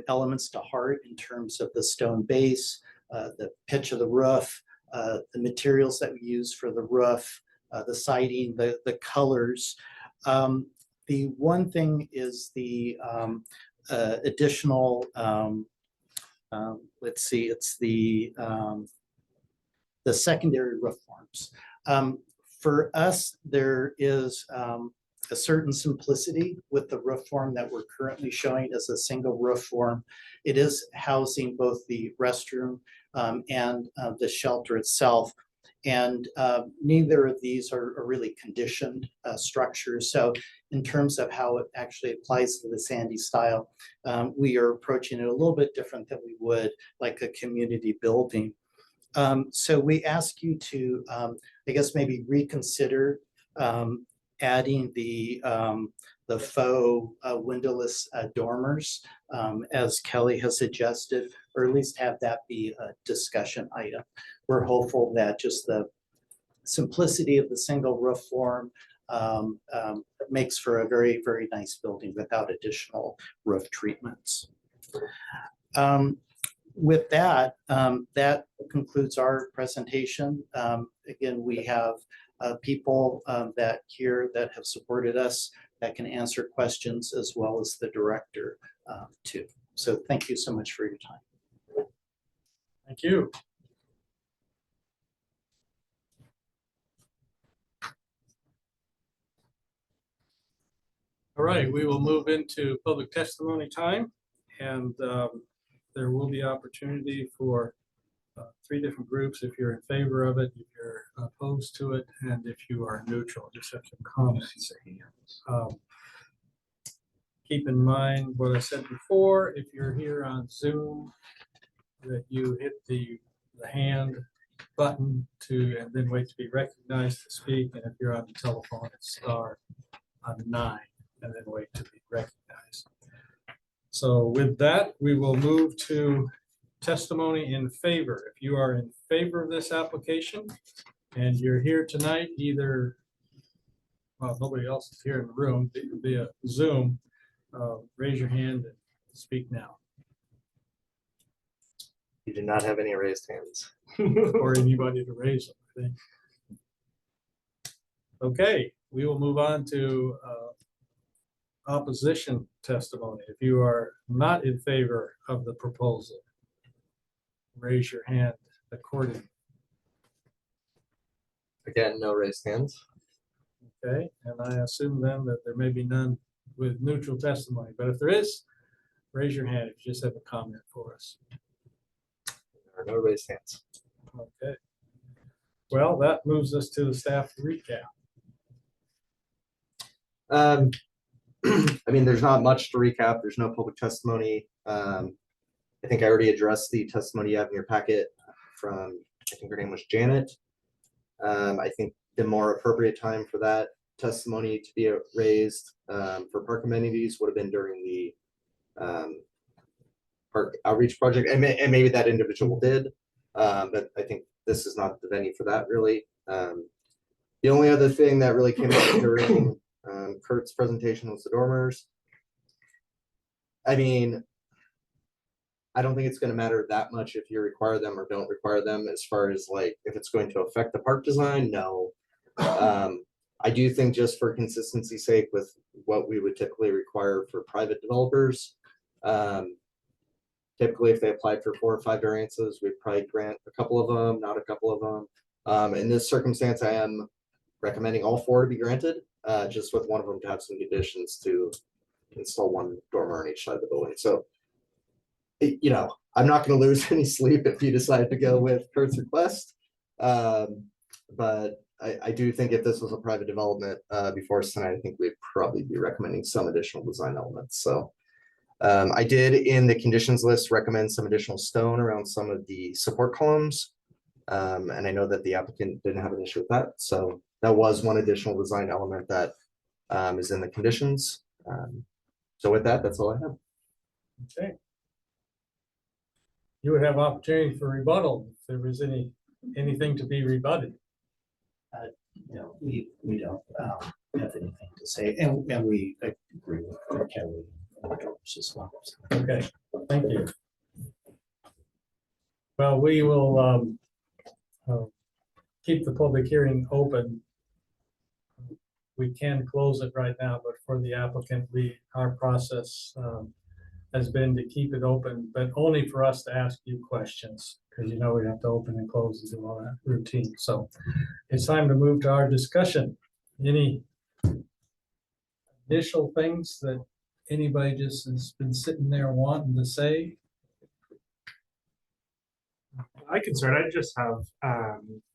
elements to heart in terms of the stone base, the pitch of the roof, the materials that we use for the roof, the siding, the colors. The one thing is the additional let's see, it's the secondary roof forms. For us, there is a certain simplicity with the roof form that we're currently showing as a single roof form. It is housing both the restroom and the shelter itself. And neither of these are really conditioned structures. So in terms of how it actually applies to the sandy style, we are approaching it a little bit different than we would like a community building. So we ask you to, I guess, maybe reconsider adding the faux windowless dormers, as Kelly has suggested, or at least have that be a discussion item. We're hopeful that just the simplicity of the single roof form makes for a very, very nice building without additional roof treatments. With that, that concludes our presentation. Again, we have people that have supported us that can answer questions, as well as the director too. So thank you so much for your time. Thank you. All right, we will move into public testimony time, and there will be opportunity for 3 different groups if you're in favor of it, if you're opposed to it, and if you are neutral, just have some comments. Keep in mind what I said before, if you're here on Zoom, that you hit the hand button and then wait to be recognized to speak, and if you're on the telephone, it's star on 9 and then wait to be recognized. So with that, we will move to testimony in favor. If you are in favor of this application and you're here tonight, either, well, nobody else is here in the room via Zoom, raise your hand and speak now, You do not have any raised hands. or anybody to raise them, I think. Okay, we will move on to opposition testimony. If you are not in favor of the proposal, raise your hand accordingly. Again, no raised hands. Okay, and I assume then that there may be none with neutral testimony, but if there is, raise your hand if you just have a comment for us. There are no raised hands. Okay. Well, that moves us to the staff recap. I mean, there's not much to recap. There's no public testimony. I think I already addressed the testimony you have in your packet from, I think her name was Janet. I think the more appropriate time for that testimony to be raised for park amenities would have been during the park outreach project, and maybe that individual did, but I think this is not the venue for that really. The only other thing that really came up during Kurt's presentation was the dormers. I mean, I don't think it's going to matter that much if you require them or don't require them as far as like if it's going to affect the park design. No. I do think just for consistency's sake with what we would typically require for private developers, typically if they applied for 4 or 5 variances, we'd probably grant a couple of them, not a couple of them. In this circumstance, I am recommending all 4 to be granted, just with one of them to have some conditions to install 1 dormer on each side of the building. So, you know, I'm not going to lose any sleep if you decide to go with Kurt's request. But I do think if this was a private development before us tonight, I think we'd probably be recommending some additional design elements. So I did in the conditions list recommend some additional stone around some of the support columns. And I know that the applicant didn't have an issue with that. So that was one additional design element that is in the conditions. So with that, that's all I have. Okay. You would have opportunity for rebuttal if there was anything to be rebutted. No, we don't have anything to say, and we agree with Kelly as well. Okay, thank you. Well, we will keep the public hearing open. We can close it right now, but for the applicant, our process has been to keep it open, but only for us to ask you questions, because you know we have to open and close and do all that routine. So it's time to move to our discussion. Any initial things that anybody just has been sitting there wanting to say? I just have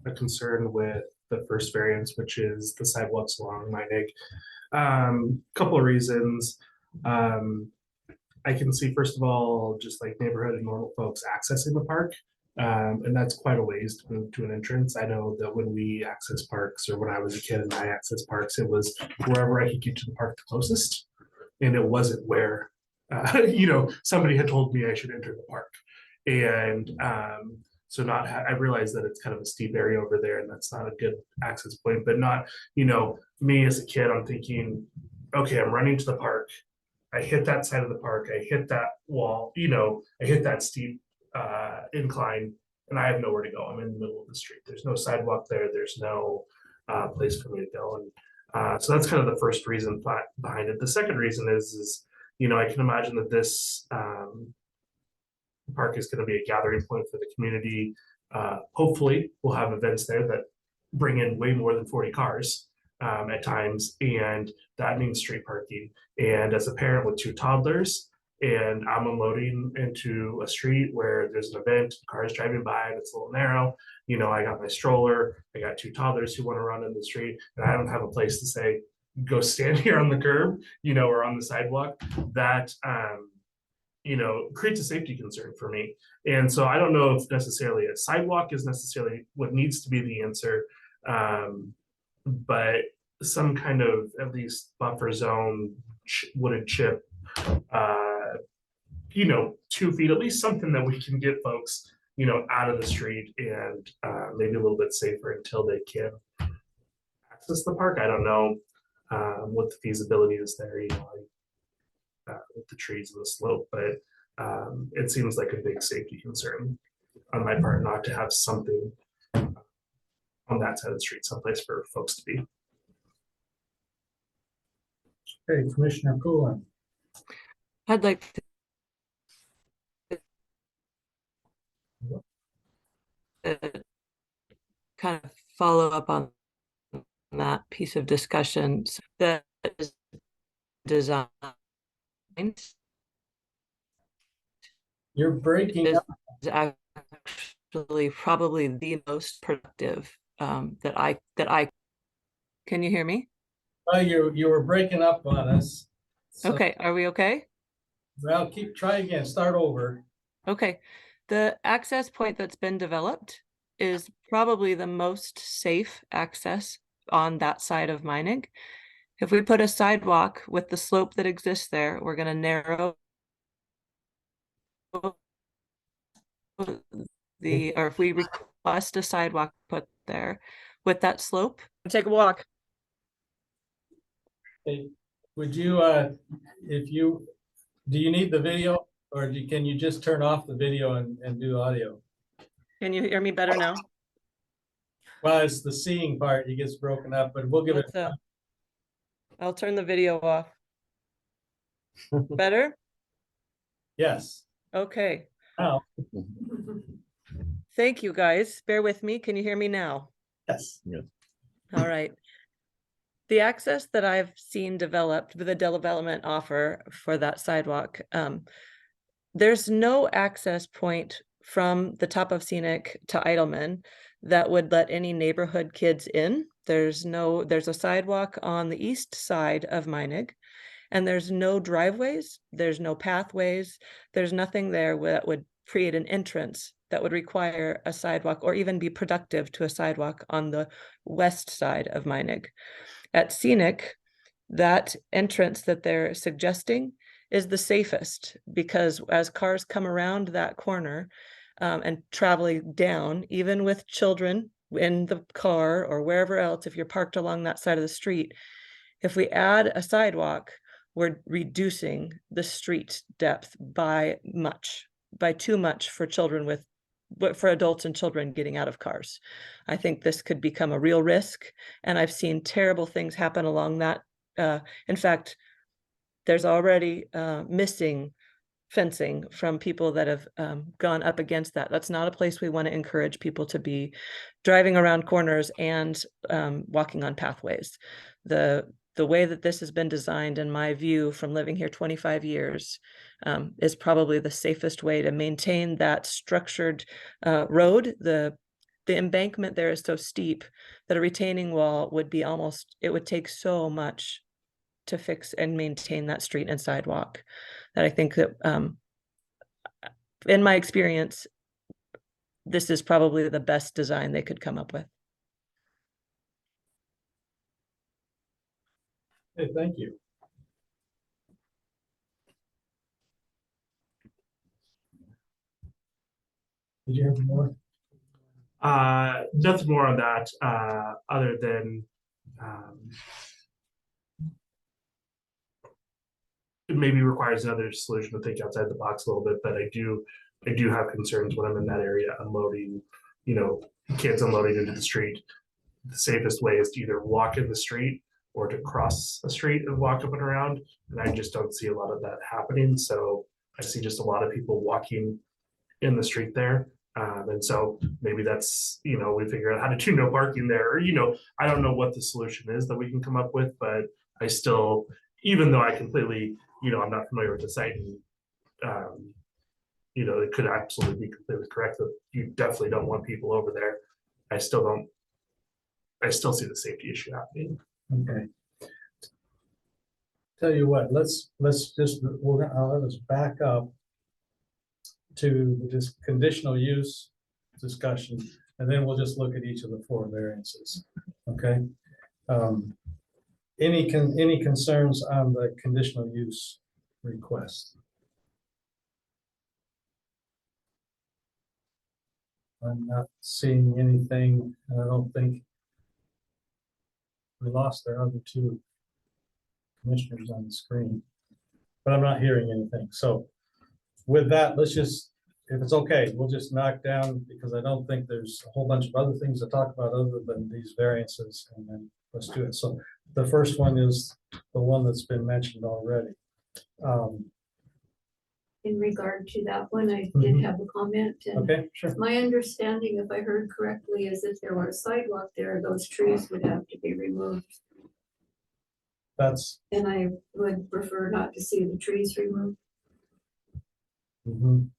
a concern with the first variance, which is the sidewalks along Meinig. Couple of reasons. I can see, first of all, just like neighborhood and normal folks accessing the park. And that's quite a ways to move to an entrance. I know that when we access parks, or when I was a kid and I accessed parks, it was wherever I could get to the park the closest. And it wasn't where, somebody had told me I should enter the park. And so I realize that it's kind of a steep area over there and that's not a good access point, but not, me as a kid, I'm thinking, okay, I'm running to the park. I hit that side of the park. I hit that wall, I hit that steep incline and I have nowhere to go. I'm in the middle of the street. There's no sidewalk there. There's no place for me to go. And so that's kind of the first reason behind it. The second reason is I can imagine that this park is going to be a gathering point for the community. Hopefully we'll have events there that bring in way more than 40 cars at times, and that means street parking. And as a parent with 2 toddlers, and I'm unloading into a street where there's an event, cars driving by, and it's a little narrow, I got my stroller, I got 2 toddlers who want to run in the street, and I don't have a place to say, go stand here on the curb, or on the sidewalk. That creates a safety concern for me. And so I don't know if necessarily a sidewalk is necessarily what needs to be the answer, but some kind of at least buffer zone, wooded chip, 2 feet, at least something that we can get folks, out of the street and maybe a little bit safer until they can access the park. I don't know what the feasibility is there. with the trees and the slope, but it seems like a big safety concern on my part not to have something on that side of the street, someplace for folks to be. Okay, Commissioner Coolen. I'd like to kind of follow up on that piece of discussion that is designed You're breaking is up. actually probably the most productive that I can you hear me? You were breaking up on us. So, Okay, are we okay? well, try again, start over. Okay, the access point that's been developed is probably the most safe access on that side of Meinig. If we put a sidewalk with the slope that exists there, we're going to narrow or if we request a sidewalk put there with that slope, take a walk. Hey, would you, do you need the video or can you just turn off the video and do audio? Can you hear me better now? Well, it's the seeing part, it gets broken up, but we'll give it. I'll turn the video off. Better? Yes. Okay. Now, Thank you, guys. Bear with me. Can you hear me now? Yes. All right. The access that I've seen developed with the development offer for that sidewalk, there's no access point from the top of Scenic to Idleman that would let any neighborhood kids in. There's a sidewalk on the east side of Meinig, and there's no driveways, there's no pathways, there's nothing there that would create an entrance that would require a sidewalk or even be productive to a sidewalk on the west side of Meinig. At Scenic, that entrance that they're suggesting is the safest because as cars come around that corner and traveling down, even with children in the car or wherever else, if you're parked along that side of the street, if we add a sidewalk, we're reducing the street depth by too much for children for adults and children getting out of cars. I think this could become a real risk, and I've seen terrible things happen along that. In fact, there's already missing fencing from people that have gone up against that. That's not a place we want to encourage people to be driving around corners and walking on pathways. The way that this has been designed, in my view, from living here 25 years, is probably the safest way to maintain that structured road. The embankment there is so steep that a retaining wall would be it would take so much to fix and maintain that street and sidewalk that I think that in my experience, this is probably the best design they could come up with. hey, thank you. Did you have more? Nothing more on that other than it maybe requires another solution to think outside the box a little bit, but I do have concerns when I'm in that area unloading, kids unloading into the street. The safest way is to either walk in the street or to cross a street and walk up and around. And I just don't see a lot of that happening. So I see just a lot of people walking in the street there. And so maybe that's, we figure out how to do no parking there, or, I don't know what the solution is that we can come up with, but I still, even though I completely, I'm not familiar with the site and, it could absolutely be completely correct that you definitely don't want people over there. I still see the safety issue happening. Okay. Tell you what, let's back up to this conditional use discussion, and then we'll just look at each of the 4 variances. Okay. Any concerns on the conditional use request? I'm not seeing anything, and I don't think we lost our other 2 commissioners on the screen. but I'm not hearing anything. So with that, let's just, if it's okay, we'll just knock down, because I don't think there's a whole bunch of other things to talk about other than these variances, and then let's do it. So the first one is the one that's been mentioned already. In regard to that one, I Mhm. did have a comment, and Okay, sure. my understanding, if I heard correctly, is if there were a sidewalk there, those trees would have to be removed. That's, And I would prefer not to see the trees removed. mhm.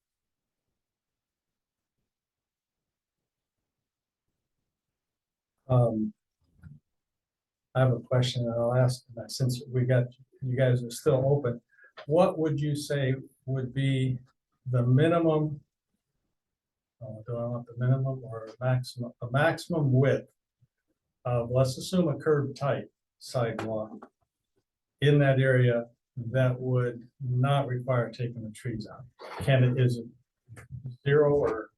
I have a question, and I'll ask that since we got, you guys are still open. What would you say would be the minimum? Do I want the minimum or a maximum width of, let's assume a curb type sidewalk in that area that would not require taking the trees out? Is it 0 or,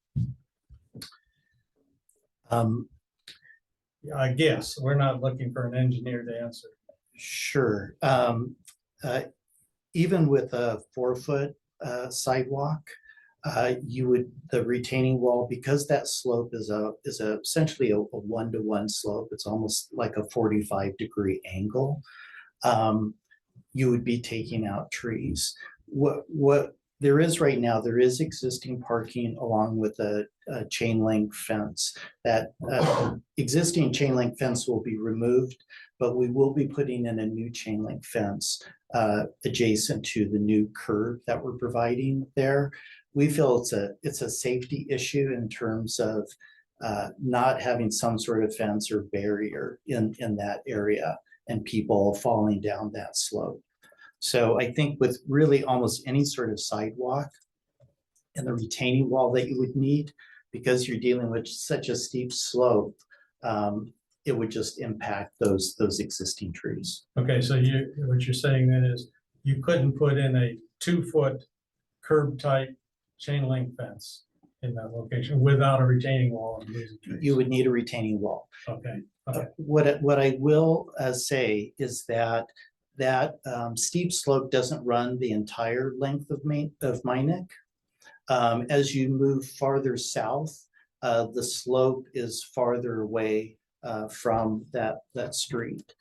I guess, we're not looking for an engineer to answer. Sure. Even with a 4-foot sidewalk, the retaining wall, because that slope is essentially a 1-to-1 slope, it's almost like a 45-degree angle. You would be taking out trees. What there is right now, there is existing parking along with a chain link fence. That existing chain link fence will be removed, but we will be putting in a new chain link fence adjacent to the new curb that we're providing there. We feel it's a safety issue in terms of not having some sort of fence or barrier in that area and people falling down that slope. So I think with really almost any sort of sidewalk and the retaining wall that you would need, because you're dealing with such a steep slope, it would just impact those existing trees. Okay, so what you're saying then is you couldn't put in a 2-foot curb type chain link fence in that location without a retaining wall and losing trees? You would need a retaining wall. Okay, What I will say is that steep slope doesn't run the entire length of Minnick. As you move farther south, the slope is farther away from that street.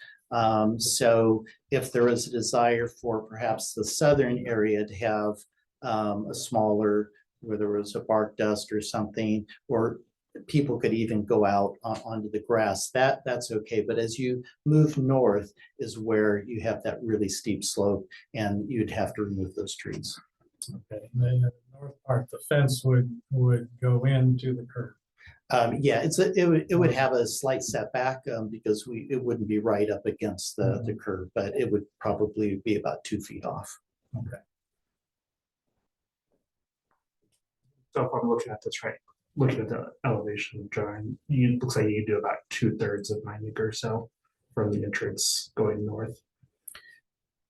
So if there is a desire for perhaps the southern area to have a smaller, where there was a bark dust or something, or people could even go out onto the grass, that's okay. But as you move north is where you have that really steep slope and you'd have to remove those trees. okay. And then the north part, the fence would go into the curb. Yeah, it would have a slight setback because it wouldn't be right up against the curb, but it would probably be about 2 feet off. Okay. So if I'm looking at this right, looking at the elevation drawing, looks like you do about 2/3 of Minnick or so from the entrance going north.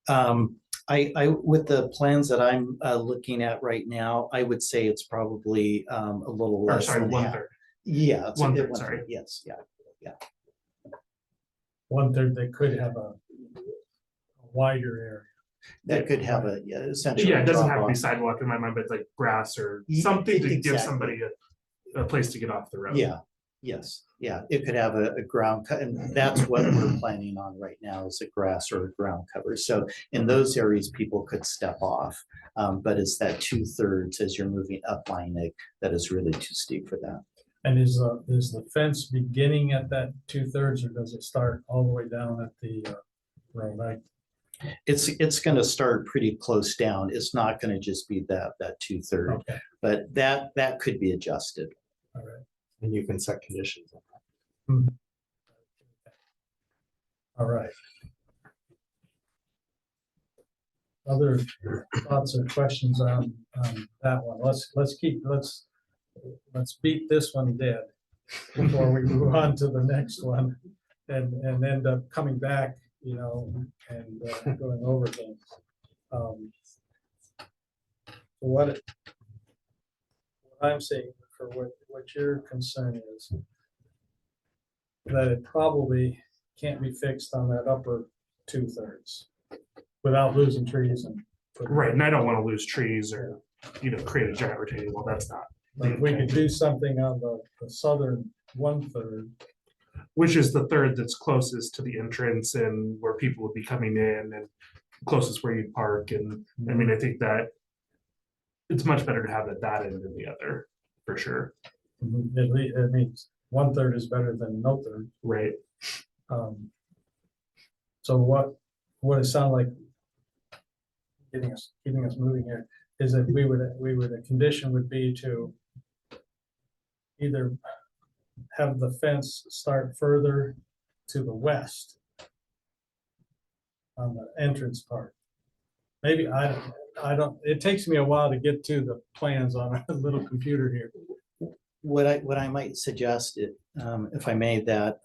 I with the plans that I'm looking at right now, I would say it's probably a little Or less sorry, than half. 1/3. Yeah, it's 1/3, 1/3, sorry. yes, yeah. 1/3, they could have a wider area. That could have essentially. Yeah, it doesn't drop have to be off. sidewalk in my mind, but it's like grass or Ye- something to give exactly. somebody a place to get off the road. Yeah, yes, yeah, it could have a ground cut, and that's what we're planning on right now is a grass or a ground cover. So in those areas, people could step off, but it's that 2/3 as you're moving up Minnick that is really too steep for that. And is the fence beginning at that 2/3, or does it start all the way down at the road? It's going to start pretty close down. It's not going to just be that 2/3, Okay, but that could be adjusted. all right. And you can set conditions on that. All right. Other thoughts or questions on that one? Let's beat this one dead before we move on to the next one and end up coming back, and going over things. What I'm saying, for what your concern is, that it probably can't be fixed on that upper 2/3 without losing trees and Right, and I don't want to lose trees or, create a giant retaining wall. That's not. the Like, we could intent. do something on the southern 1/3. Which is the third that's closest to the entrance and where people would be coming in and closest where you park. And I mean, I think that it's much better to have it that end than the other, for sure. It means 1/3 is better than no third. Right. So what it sound like, keeping us moving here, is that a condition would be to either have the fence start further to the west on the entrance part. Maybe, I don't, it takes me a while to get to the plans on a little computer here. What I might suggest, if I may, that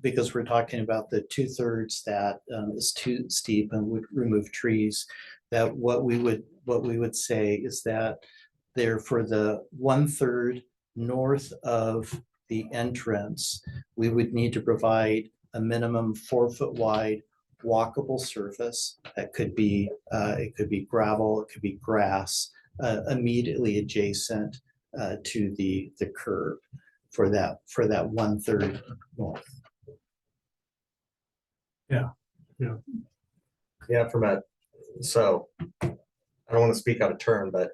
because we're talking about the 2/3 that is too steep and would remove trees, that what we would say is that there for the 1/3 north of the entrance, we would need to provide a minimum 4-foot wide walkable surface. That could be it could be gravel, it could be grass, immediately adjacent to the curb for that 1/3 north. Yeah, so I don't want to speak out of turn, but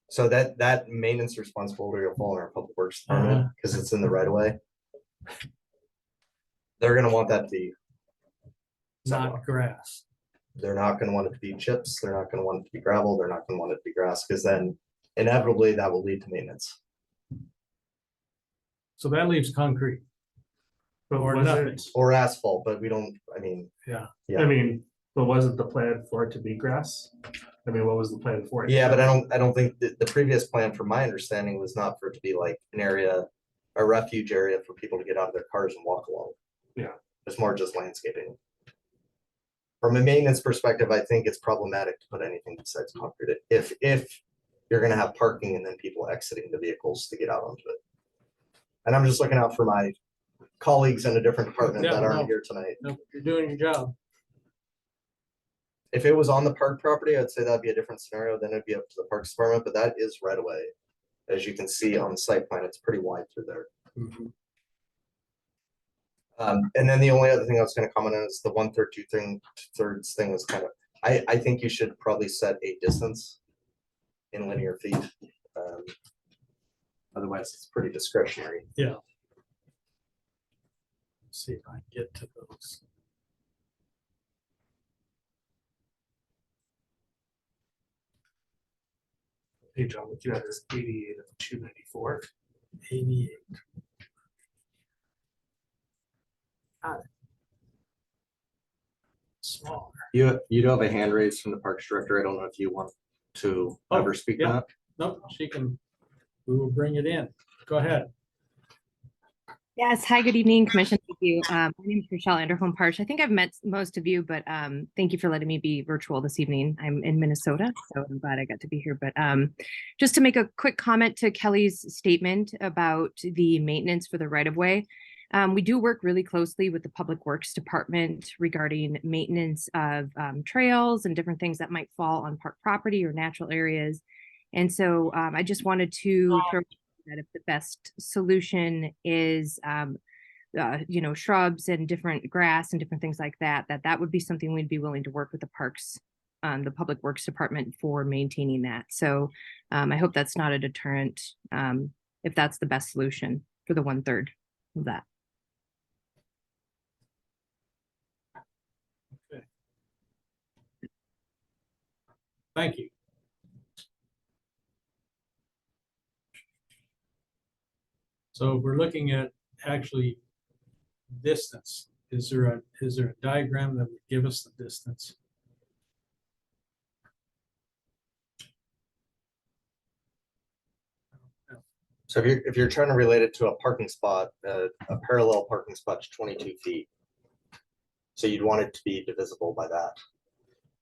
so that maintenance responsibility will fall on our public works department because it's in the right of way. They're gonna want that to be Not grass. They're not gonna want it to be chips, they're not gonna want it to be gravel, they're not gonna want it to be grass, because then inevitably that will lead to maintenance. So that leaves concrete. But Or was nothing. it, Or asphalt, but we don't, I mean, Yeah. yeah. I mean, but wasn't the plan for it to be grass? I mean, what was the plan for it? Yeah, but I don't think that the previous plan, from my understanding, was not for it to be like an area, a refuge area for people to get out of their cars and walk along. Yeah. It's more just landscaping. From a maintenance perspective, I think it's problematic to put anything besides concrete. If you're gonna have parking and then people exiting the vehicles to get out onto it. And I'm just looking out for my colleagues in a different department Yeah, that aren't no. here tonight. Nope, you're doing your job. If it was on the park property, I'd say that'd be a different scenario. Then it'd be up to the Parks Department, but that is right away. As you can see on the site plan, it's pretty wide through there. And then the only other thing I was gonna comment on is the 1/3, 2/3 thing is kind of, I think you should probably set a distance in linear feet. Otherwise, it's pretty discretionary. Let's see if I can get to those. Page I'm looking at is 88 of 294. 88. Smaller. You do have a hand raised from the Parks Director. I don't know if you want to Oh, ever speak to yeah. that. Nope, she can, we will bring it in. Go ahead. Yes, hi, good evening, Commission. Thank you. My name is Rochelle Anderholm Parch. I think I've met most of you, but thank you for letting me be virtual this evening. I'm in Minnesota, so I'm glad I got to be here. But just to make a quick comment to Kelly's statement about the maintenance for the right-of-way, we do work really closely with the Public Works Department regarding maintenance of trails and different things that might fall on park property or natural areas. And so I just wanted to throw that if the best solution is shrubs and different grass and different things like that, that would be something we'd be willing to work with the parks, the Public Works Department for maintaining that. So I hope that's not a deterrent if that's the best solution for the 1/3 of that. Thank you. So we're looking at actually distance. Is there a diagram that would give us the distance? So if you're trying to relate it to a parking spot, a parallel parking spot's 22 feet. So you'd want it to be divisible by that,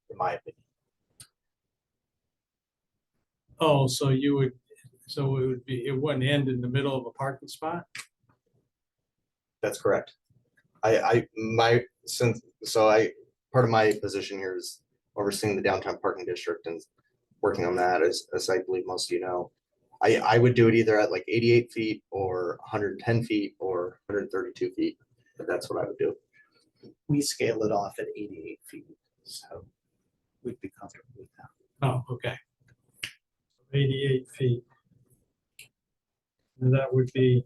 in my opinion. Oh, so it wouldn't end in the middle of a parking spot? That's correct. Part of my position here is, overseeing the downtown parking district and working on that, as I believe most of you know. I would do it either at like 88 feet or 110 feet or 132 feet, but that's what I would do. We scale it off at 88 feet, so we'd be comfortable with that. Oh, okay. 88 feet. And that would be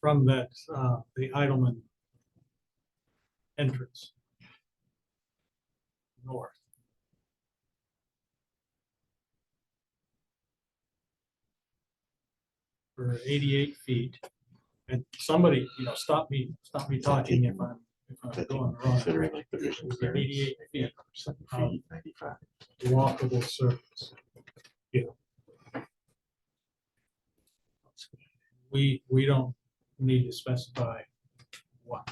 from that, the Idleman entrance north. For 88 feet. And somebody, stop me talking if I'm going wrong. Considering like the vision clearance. 88 feet. 7 Um, feet, 95. Walkable surface. Yeah. We don't need to specify what.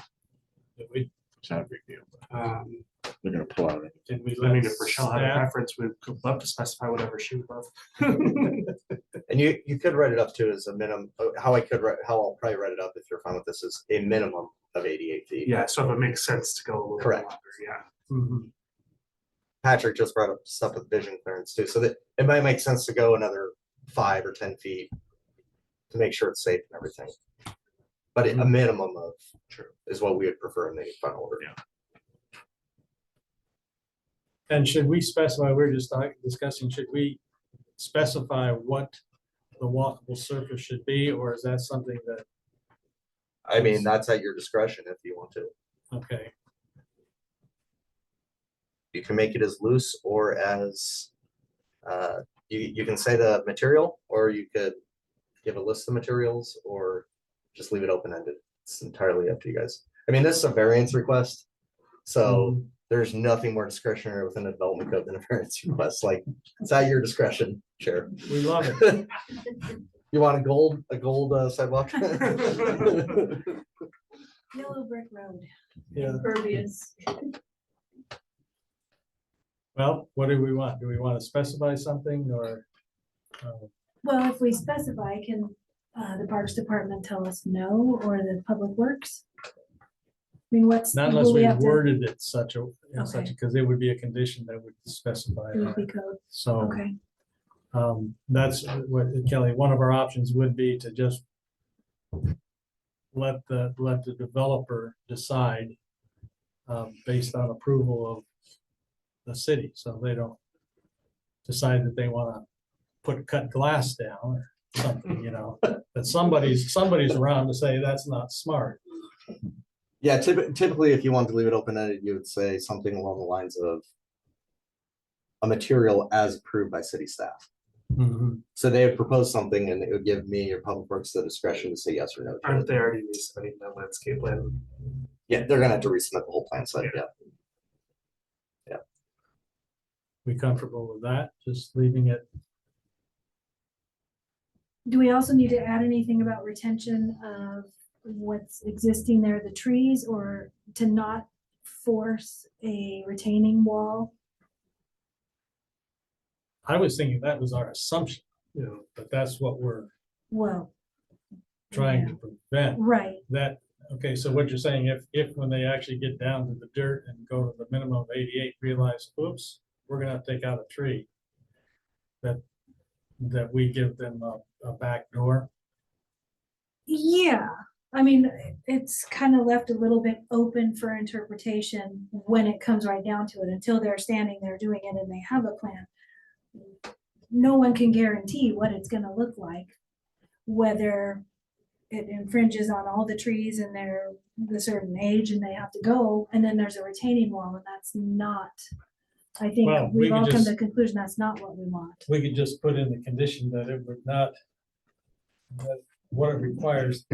Do we? It's not a big deal. Um, They're gonna pull out. Did we I mean, let if Rochelle had a staff? preference, we'd love to specify whatever she would love. And you could write it up to as a minimum, how I'll probably write it up if you're fine with this is a minimum of 88 feet. Yeah, so if it makes sense to go a little bit Correct. longer, yeah. Mhm. Patrick just brought up stuff with vision clearance too, so that it might make sense to go another 5 or 10 feet to make sure it's safe and everything. But a minimum of is what we would prefer in the final order. Yeah. And should we specify, we we're just discussing, should we specify what the walkable surface should be, or is that something that, I mean, that's at your discretion if you want to. okay, You can make it as loose or as, you can say the material, or you could give a list of materials, or just leave it open-ended. It's entirely up to you guys. I mean, this is a variance request, so there's nothing more discretionary within a development code than a variance request. Like, it's at your discretion, Chair. we love it. You want a gold sidewalk? Yellow brick road, Yeah, impervious. well, what do we want? Do we want to specify something, or? Well, if we specify, can the Parks Department tell us no, or the Public Works? I mean, what's? Not unless will we have to- worded it such a, Okay. because it would be a condition that would specify It would that. be code, So, okay. that's what, Kelly, one of our options would be to just let the developer decide based on approval of the city, so they don't decide that they want to cut glass down or something, that somebody's around to say that's not smart. Yeah, typically, if you want to leave it open-ended, you would say something along the lines of a material as approved by city staff. So they would propose something and it would give me or Public Works the discretion to say yes or no. to Aren't it. they already resubmitting the landscape plan? Yeah, they're gonna have to resubmit the whole plan set, yeah. We comfortable with that, just leaving it? Do we also need to add anything about retention of what's existing there, the trees, or to not force a retaining wall? I was thinking that was our assumption, but that's what we're Well, trying to prevent. right, That, okay, so what you're saying, if when they actually get down to the dirt and go to the minimum of 88, realize, oops, we're gonna have to take out a tree, that we give them a back door. yeah. I mean, it's kind of left a little bit open for interpretation when it comes right down to it, until they're standing there doing it and they have a plan. No one can guarantee what it's gonna look like, whether it infringes on all the trees and they're a certain age and they have to go, and then there's a retaining wall, and that's not, I think Well, we we've could all come just- to the conclusion that's not what we want. We could just put in the condition that it would not, that what it requires,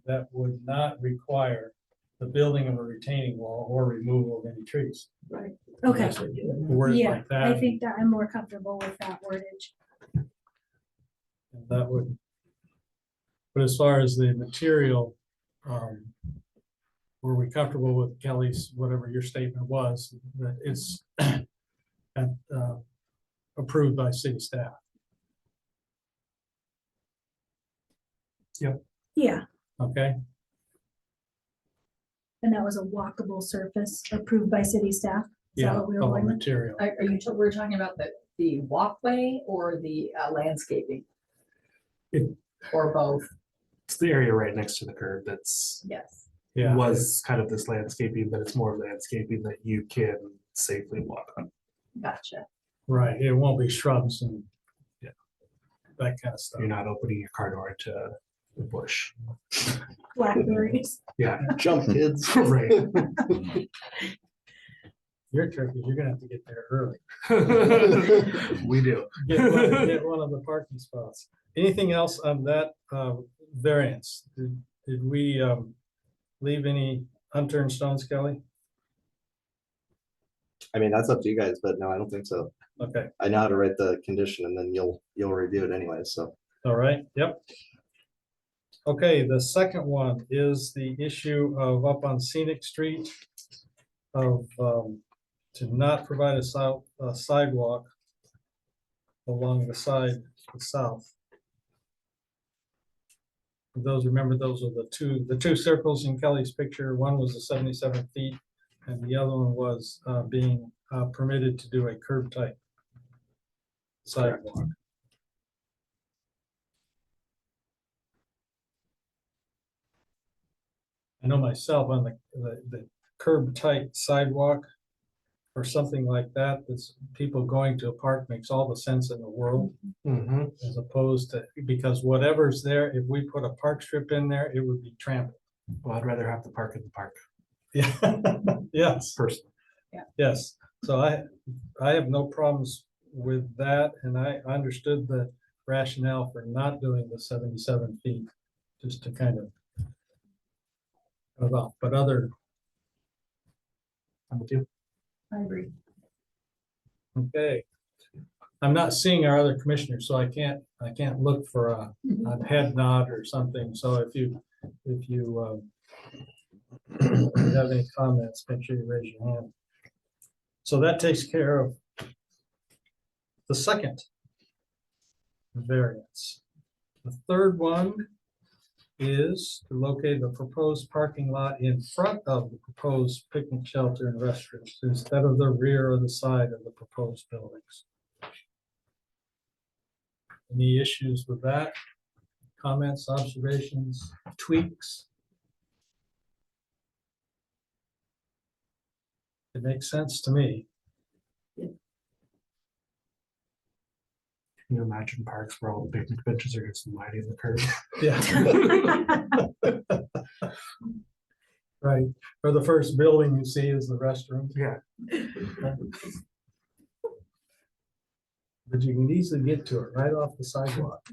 that would not require the building of a retaining wall or removal of any trees. Okay, Just word yeah, like I that, think that I'm more comfortable with that wordage. and that would. But as far as the material, were we comfortable with Kelly's, whatever your statement was, that it's approved by city staff? Yeah, Okay, And that was a walkable surface approved by city staff. Is that Yeah, what we were of going with? material. Are you, we're talking about the walkway or the landscaping? It- Or both? It's the area right next to the curb that's Yes. Yeah, was kind of this landscaping, but it's more landscaping that you can safely walk on. Gotcha. right. It won't be shrubs and Yeah. that kind of stuff. You're not opening your car door to the bush. Blackberries. Yeah, Jump kids. right. Your turkey, you're gonna have to get there early. We do. Get one of the parking spots. Anything else on that variance? Did we leave any unturned stones, Kelly? I mean, that's up to you guys, but no, I don't think so. Okay, I know how to write the condition and then you'll review it anyway, so. all right, yep. Okay, the second one is the issue of up on Scenic Street of to not provide a sidewalk along the side to the south. Those, remember, those are the two circles in Kelly's picture. One was the 77 feet and the other one was being permitted to do a curb type sidewalk. I know myself on the curb tight sidewalk or something like that, that's people going to a park makes all the sense in the world, Mhm. as opposed to, because whatever's there, if we put a park strip in there, it would be trampled. Well, I'd rather have the park in the park, Yeah, yes, personally. yes. So I have no problems with that, and I understood the rationale for not doing the 77 feet, just to kind of cut it off, but other, I'm with you. I agree. okay. I'm not seeing our other commissioners, so I can't look for a head nod or something. So if you have any comments, make sure you raise your hand. So that takes care of the second variance. The third one is to locate the proposed parking lot in front of the proposed picnic shelter and restrooms instead of the rear or the side of the proposed buildings. Any issues with that? Comments, observations, tweaks? It makes sense to me. Can you imagine parks where all the picnic benches are just lining the curb? Yeah. Right, or the first building you see is the restroom. Yeah. But you can easily get to it right off the sidewalk.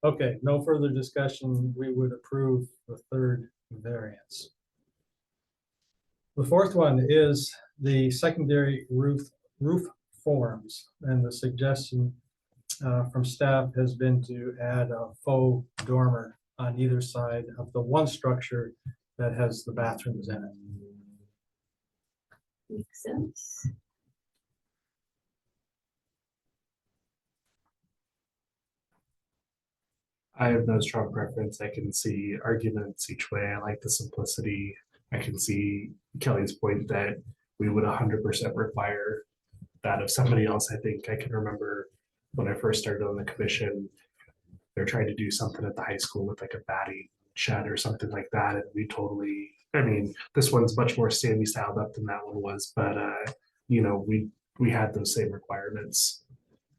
Okay, no further discussion. We would approve the third variance. The fourth one is the secondary roof forms, and the suggestion from staff has been to add a faux dormer on either side of the one structure that has the bathrooms in it. Makes sense. I have no strong preference. I can see arguments each way. I like the simplicity. I can see Kelly's point that we would 100% require that of somebody else. I think I can remember when I first started on the commission, they're trying to do something at the high school with like a batting shed or something like that. And we totally, I mean, this one's much more sandy styled up than that one was, but you know, we had those same requirements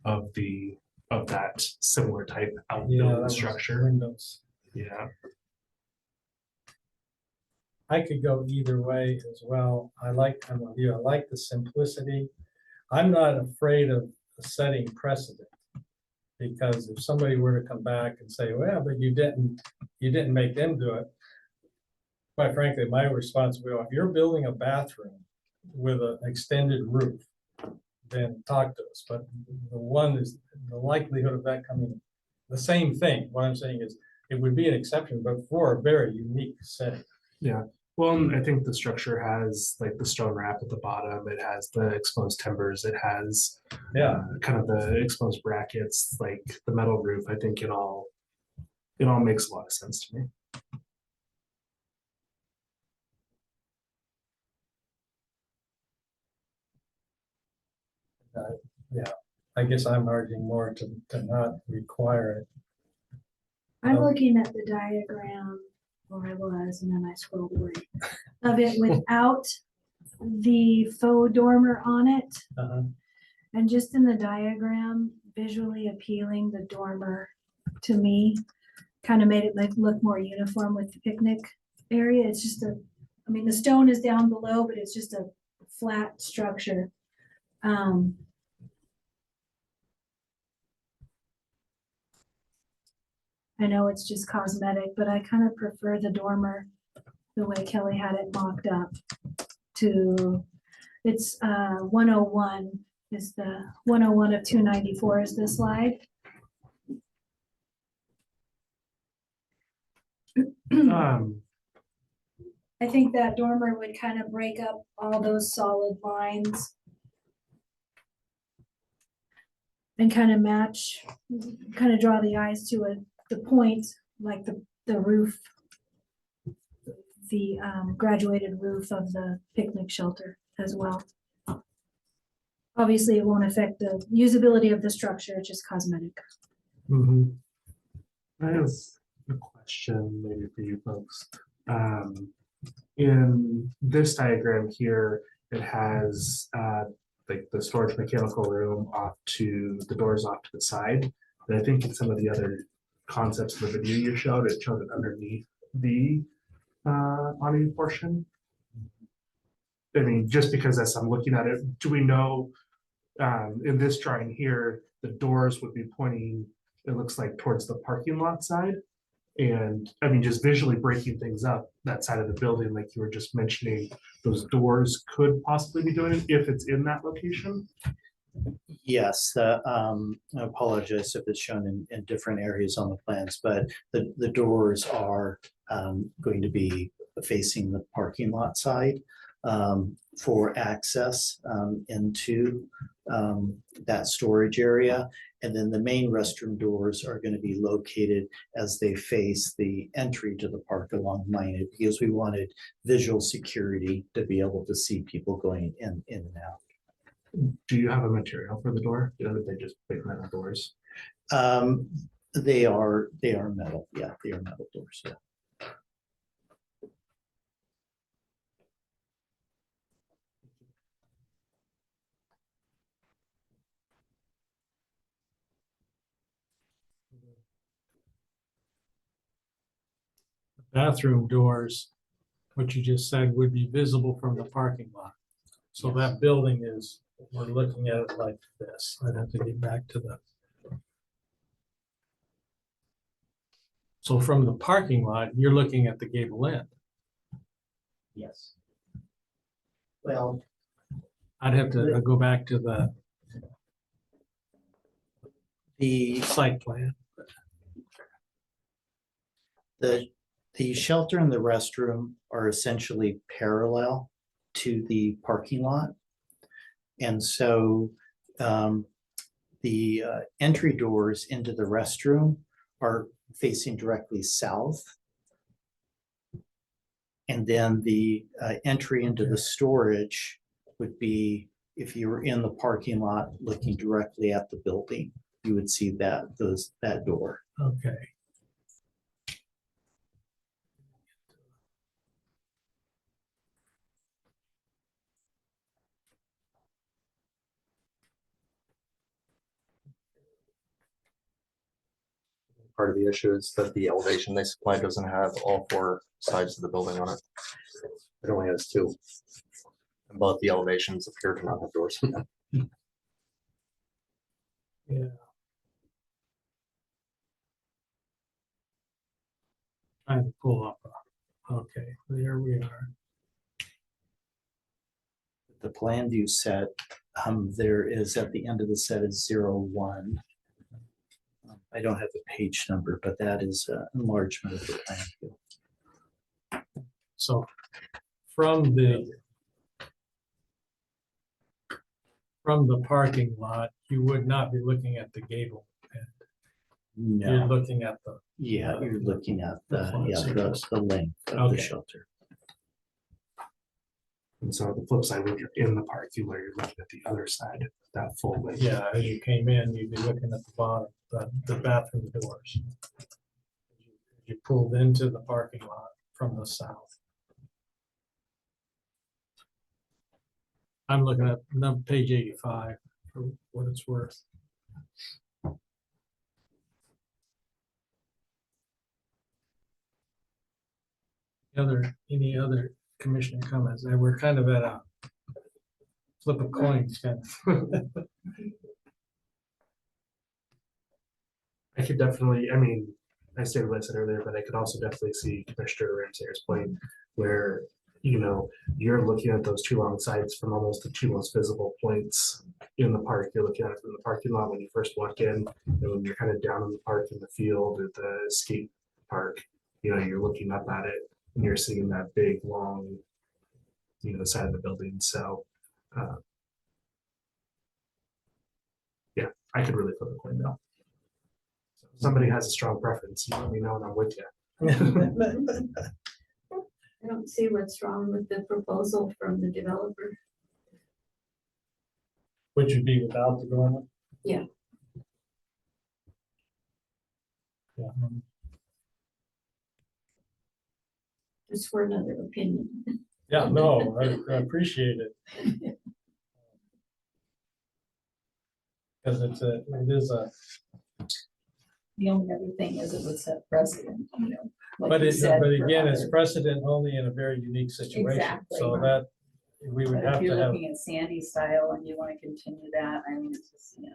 of that similar type Yeah, outbuilding that was structure. windows. Yeah. I could go either way as well. I'm with you. I like the simplicity. I'm not afraid of setting precedent. Because if somebody were to come back and say, well, but you didn't make them do it. Quite frankly, my response would be, if you're building a bathroom with an extended roof, then talk to us. But the one is the likelihood of that coming, the same thing. What I'm saying is it would be an exception, but for a very unique setting. Yeah. Well, and I think the structure has like the stone wrap at the bottom. It has the exposed timbers. It has kind of the exposed brackets, like the metal roof. I think it all makes a lot of sense to me. Yeah, I guess I'm arguing more to not require it. I'm Oh. looking at the diagram, or I was, and then I scrolled away, of it without the faux dormer on it. Uh-huh. And just in the diagram, visually appealing, the dormer to me kind of made it like look more uniform with the picnic area. It's just I mean, the stone is down below, but it's just a flat structure. I know it's just cosmetic, but I kind of prefer the dormer the way Kelly had it mocked up to, it's 101 is the 101 of 294 is the slide. I think that dormer would kind of break up all those solid lines and kind of match, kind of draw the eyes to the point, like the roof, the graduated roof of the picnic shelter as well. Obviously, it won't affect the usability of the structure, it's just cosmetic. I have a question maybe for you folks. In this diagram here, it has like the storage mechanical room off to the doors off to the side. And I think in some of the other concepts of the video you showed it underneath the awning portion. I mean, just because as I'm looking at it, do we know in this drawing here, the doors would be pointing, it looks like towards the parking lot side. And I mean, just visually breaking things up, that side of the building, like you were just mentioning, those doors could possibly be doing it if it's in that location. Yes, I apologize if it's shown in different areas on the plans, but the doors are going to be facing the parking lot side for access into that storage area. And then the main restroom doors are going to be located as they face the entry to the park along Minot, because we wanted visual security to be able to see people going in and out. Do you have a material for the door? They just big metal doors? They are metal. Yeah, they are metal doors. Yeah. Bathroom doors, what you just said would be visible from the parking lot. So that building is, we're looking at it like this. I'd have to get back to the. So from the parking lot, you're looking at the gable end. Yes. Well, I'd have to go back to the site plan. the shelter and the restroom are essentially parallel to the parking lot. And so the entry doors into the restroom are facing directly south. And then the entry into the storage would be, if you were in the parking lot looking directly at the building, you would see that door. Okay. Part of the issue is that the elevation they supply doesn't have all four sides of the building on it. It only has two. And both the elevations appear to not have doors. Yeah. Trying to pull up. Okay, there we are. The plan view set, there is at the end of the set is 01. I don't have the page number, but that is an enlargement of the plan view. So from the parking lot, you would not be looking at the gable end. You're No, looking at the. yeah, you're looking at the front length of Okay. the shelter. And so the flip side, when you're in the parking where you're looking at the other side, that full width. Yeah, as you came in, you'd be looking at the bottom, the bathroom doors. You pulled into the parking lot from the south. I'm looking at page 85 for what it's worth. Any other commissioner comments? And we're kind of at a flip of coins kind of. I could definitely, I mean, I stated what I said earlier, but I could also definitely see Commissioner Ramsayer's point where, you know, you're looking at those two long sides from almost the two most visible points in the park. You're looking at it from the parking lot when you first walk in, and when you're kind of down in the park in the field at the skate park, you know, you're looking up at it and you're seeing that big, long, you know, side of the building. So, yeah, I could really flip a coin now. Somebody has a strong preference, you let me know and I'm with you. I don't see what's wrong with the proposal from the developer. Would you be without the dormer? Yeah. Yeah. Just for another opinion. Yeah, no, I appreciate it. Because it is a, The only other thing is it would set precedent, you know. like but you said, but for again, it's other- precedent only in a very unique situation. Exactly. So that we would But if have you're to have, looking at Sandy style and you want to continue that, I mean, it's just, you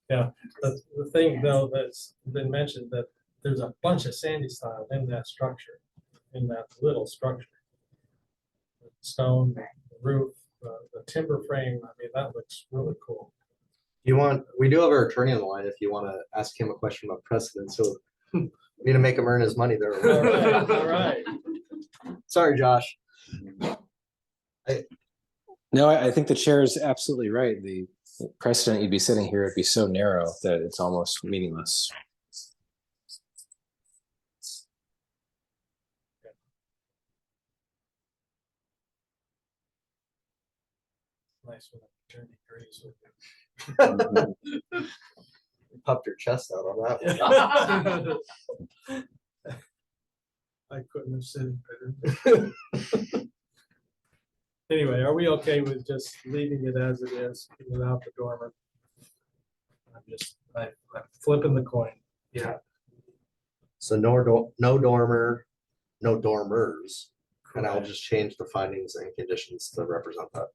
know. the thing though that's been mentioned, that there's a bunch of sandy style in that structure, in that little structure. Stone, the roof, the timber frame, I mean, that looks really cool. We do have our attorney on the line if you want to ask him a question about precedent, so we need to make him earn his money there. All right, all right. Sorry, Josh. No, I think the chair is absolutely right. The precedent you'd be sitting here would be so narrow that it's almost meaningless. Nice when the attorney agrees with you. You puffed your chest out on that one. I couldn't have said it better. Anyway, are we okay with just leaving it as it is without the dormer? I'm flipping the coin. Yeah, So no dormer, no dormers, and I'll just change the findings and conditions to represent that.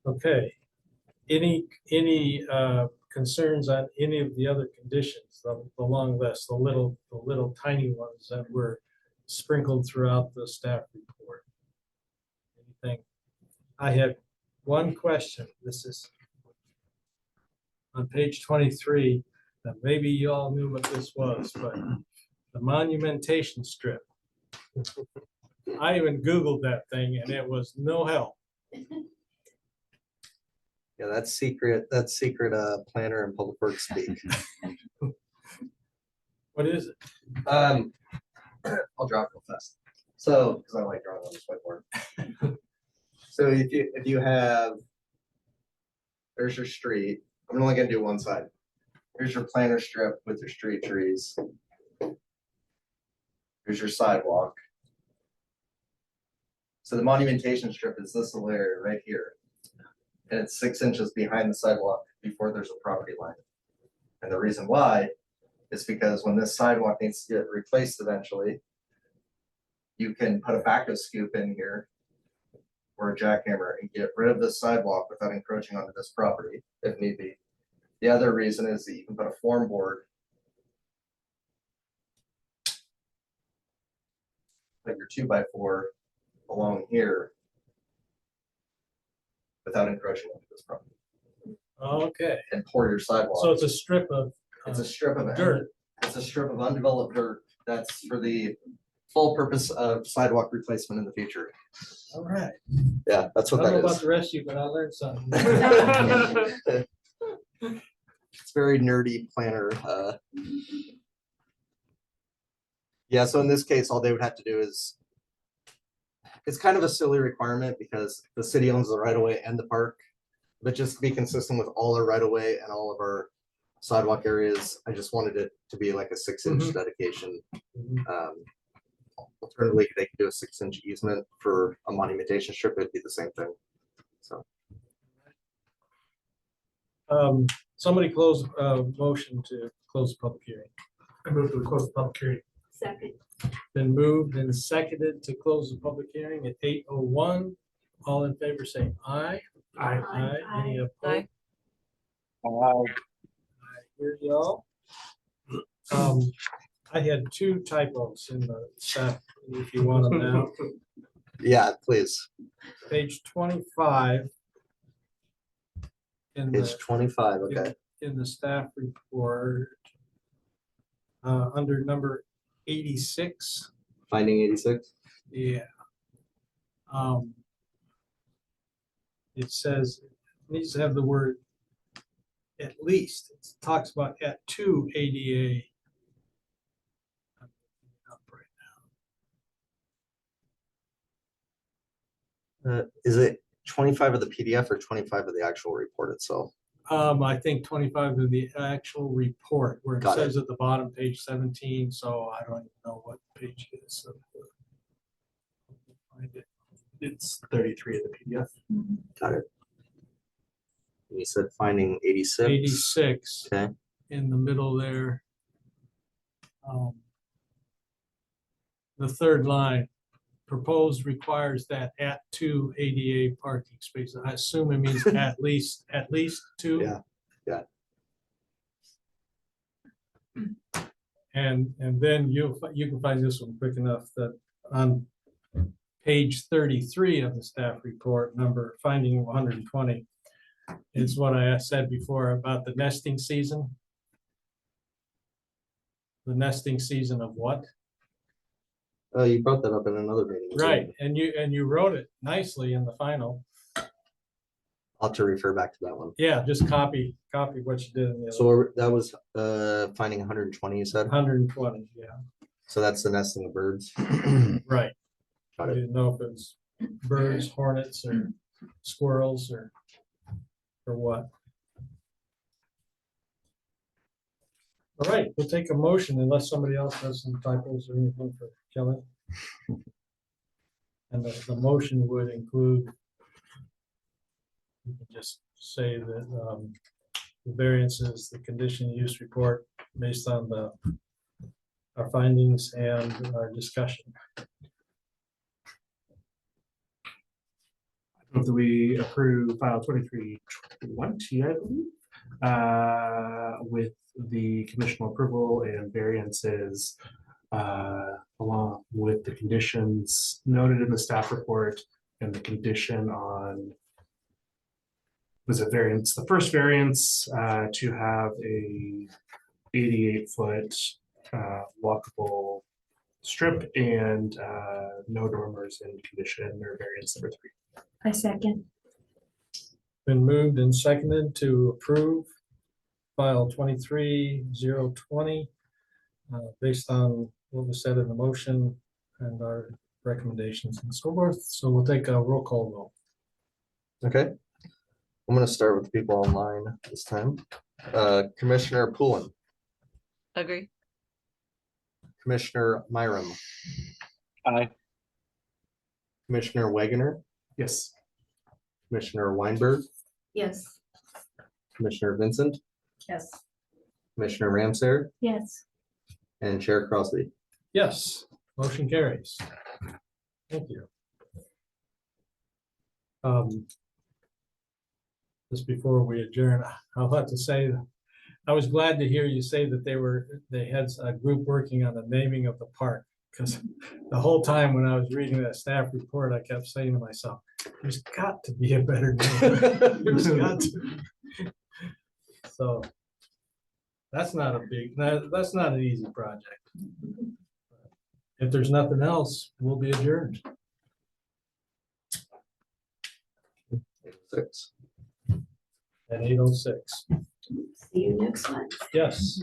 Okay. Any concerns on any of the other conditions, the long list, the little tiny ones that were sprinkled throughout the staff report? Anything? I have one question. This is on page 23. Now, maybe you all knew what this was, but the monumentation strip. I even Googled that thing and it was no help. Yeah, that's secret planner and public works speak. What is it? I'll drop real fast. So, because I like drawing on this whiteboard. So if you have, there's your street. I'm only gonna do one side. Here's your planter strip with your street trees. Here's your sidewalk. So the monumentation strip is this little area right here. And it's 6 inches behind the sidewalk before there's a property line. And the reason why is because when this sidewalk needs to get replaced eventually, you can put a backhoe scoop in here or a jackhammer and get rid of this sidewalk without encroaching onto this property if need be. The other reason is that you can put a form board, like your 2x4 along here without encroaching onto this property Okay, and pour your sidewalk. so it's a strip of It's a strip of dirt. It's a strip of undeveloped dirt that's for the full purpose of sidewalk replacement in the future. All right. Yeah, that's I what don't know that about is. the rest of you, but I learned something. It's very nerdy planner. Yeah, so in this case, all they would have to do is, it's kind of a silly requirement because the city owns the right of way and the park. But just to be consistent with all our right of way and all of our sidewalk areas, I just wanted it to be like a 6-inch dedication. Alternatively, they could do a 6-inch easement for a monumentation strip, it'd be the same thing. So, Somebody close, motion to close the public hearing. I move to close the public hearing. Second. Been moved and seconded to close the public hearing at 8:01. All in favor, say aye. Aye. Aye. Any opposed? Aye. I hear y'all. I had 2 typos in the staff, if you want them now. yeah, please. Page 25. In Page the, 25, okay. in the staff report, under number 86. Finding 86. Yeah. It says, it needs to have the word at least. It talks about at 2 ADA. Up right Is it 25 of the PDF or 25 of the actual report itself? now. I think 25 of the actual report where it Got it. says at the bottom, page 17, so I don't even know what page it is. So, find it. It's 33 of the PDF. Got it. And you said finding 86. 86. Okay. In the middle there. The third line, proposed requires that at 2 ADA parking spaces. I assume it means at least 2. Yeah, yeah. And then you can find this one quick enough that on page 33 of the staff report, number finding 120, is what I said before about the nesting season. The nesting season of what? Oh, you brought that up in another meeting. too. Right, and you wrote it nicely in the final. I'll have to refer back to that one. Yeah, just copy what you did in the So other. that was finding 120, you said? 120, yeah, So that's the nesting of birds. right. Got I it. didn't know if it was birds, hornets, or squirrels, or what. All right, we'll take a motion unless somebody else has some typos or anything for Kelly. And the motion would include, you can just say that the variances, the condition use report based on our findings and our discussion. Move that we approve file 2320, I believe, with the conditional approval and variances along with the conditions noted in the staff report and the condition on, was it variance, the first variance to have a 88-foot walkable strip and no dormers in condition or variance number 3. I second. Been moved and seconded to approve file 23020 based on what was said in the motion and our recommendations and so forth. So we'll take a roll call vote. Okay. I'm gonna start with the people online this time. Commissioner Poulin, Agree. Commissioner Myram, Aye. Commissioner Wagoner, Yes. Commissioner Weinberg, Yes. Commissioner Vincent, Yes. Commissioner Ramsair, Yes. and Chair Crosby. Yes, motion carries. Thank you. Just before we adjourn, I'll have to say, I was glad to hear you say that they had a group working on the naming of the park. Because the whole time when I was reading that staff report, I kept saying to myself, there's got to be a better name. There's got to. So that's not that's not an easy project. If there's nothing else, we'll be adjourned. 6. At 8:06. See you next month. Yes.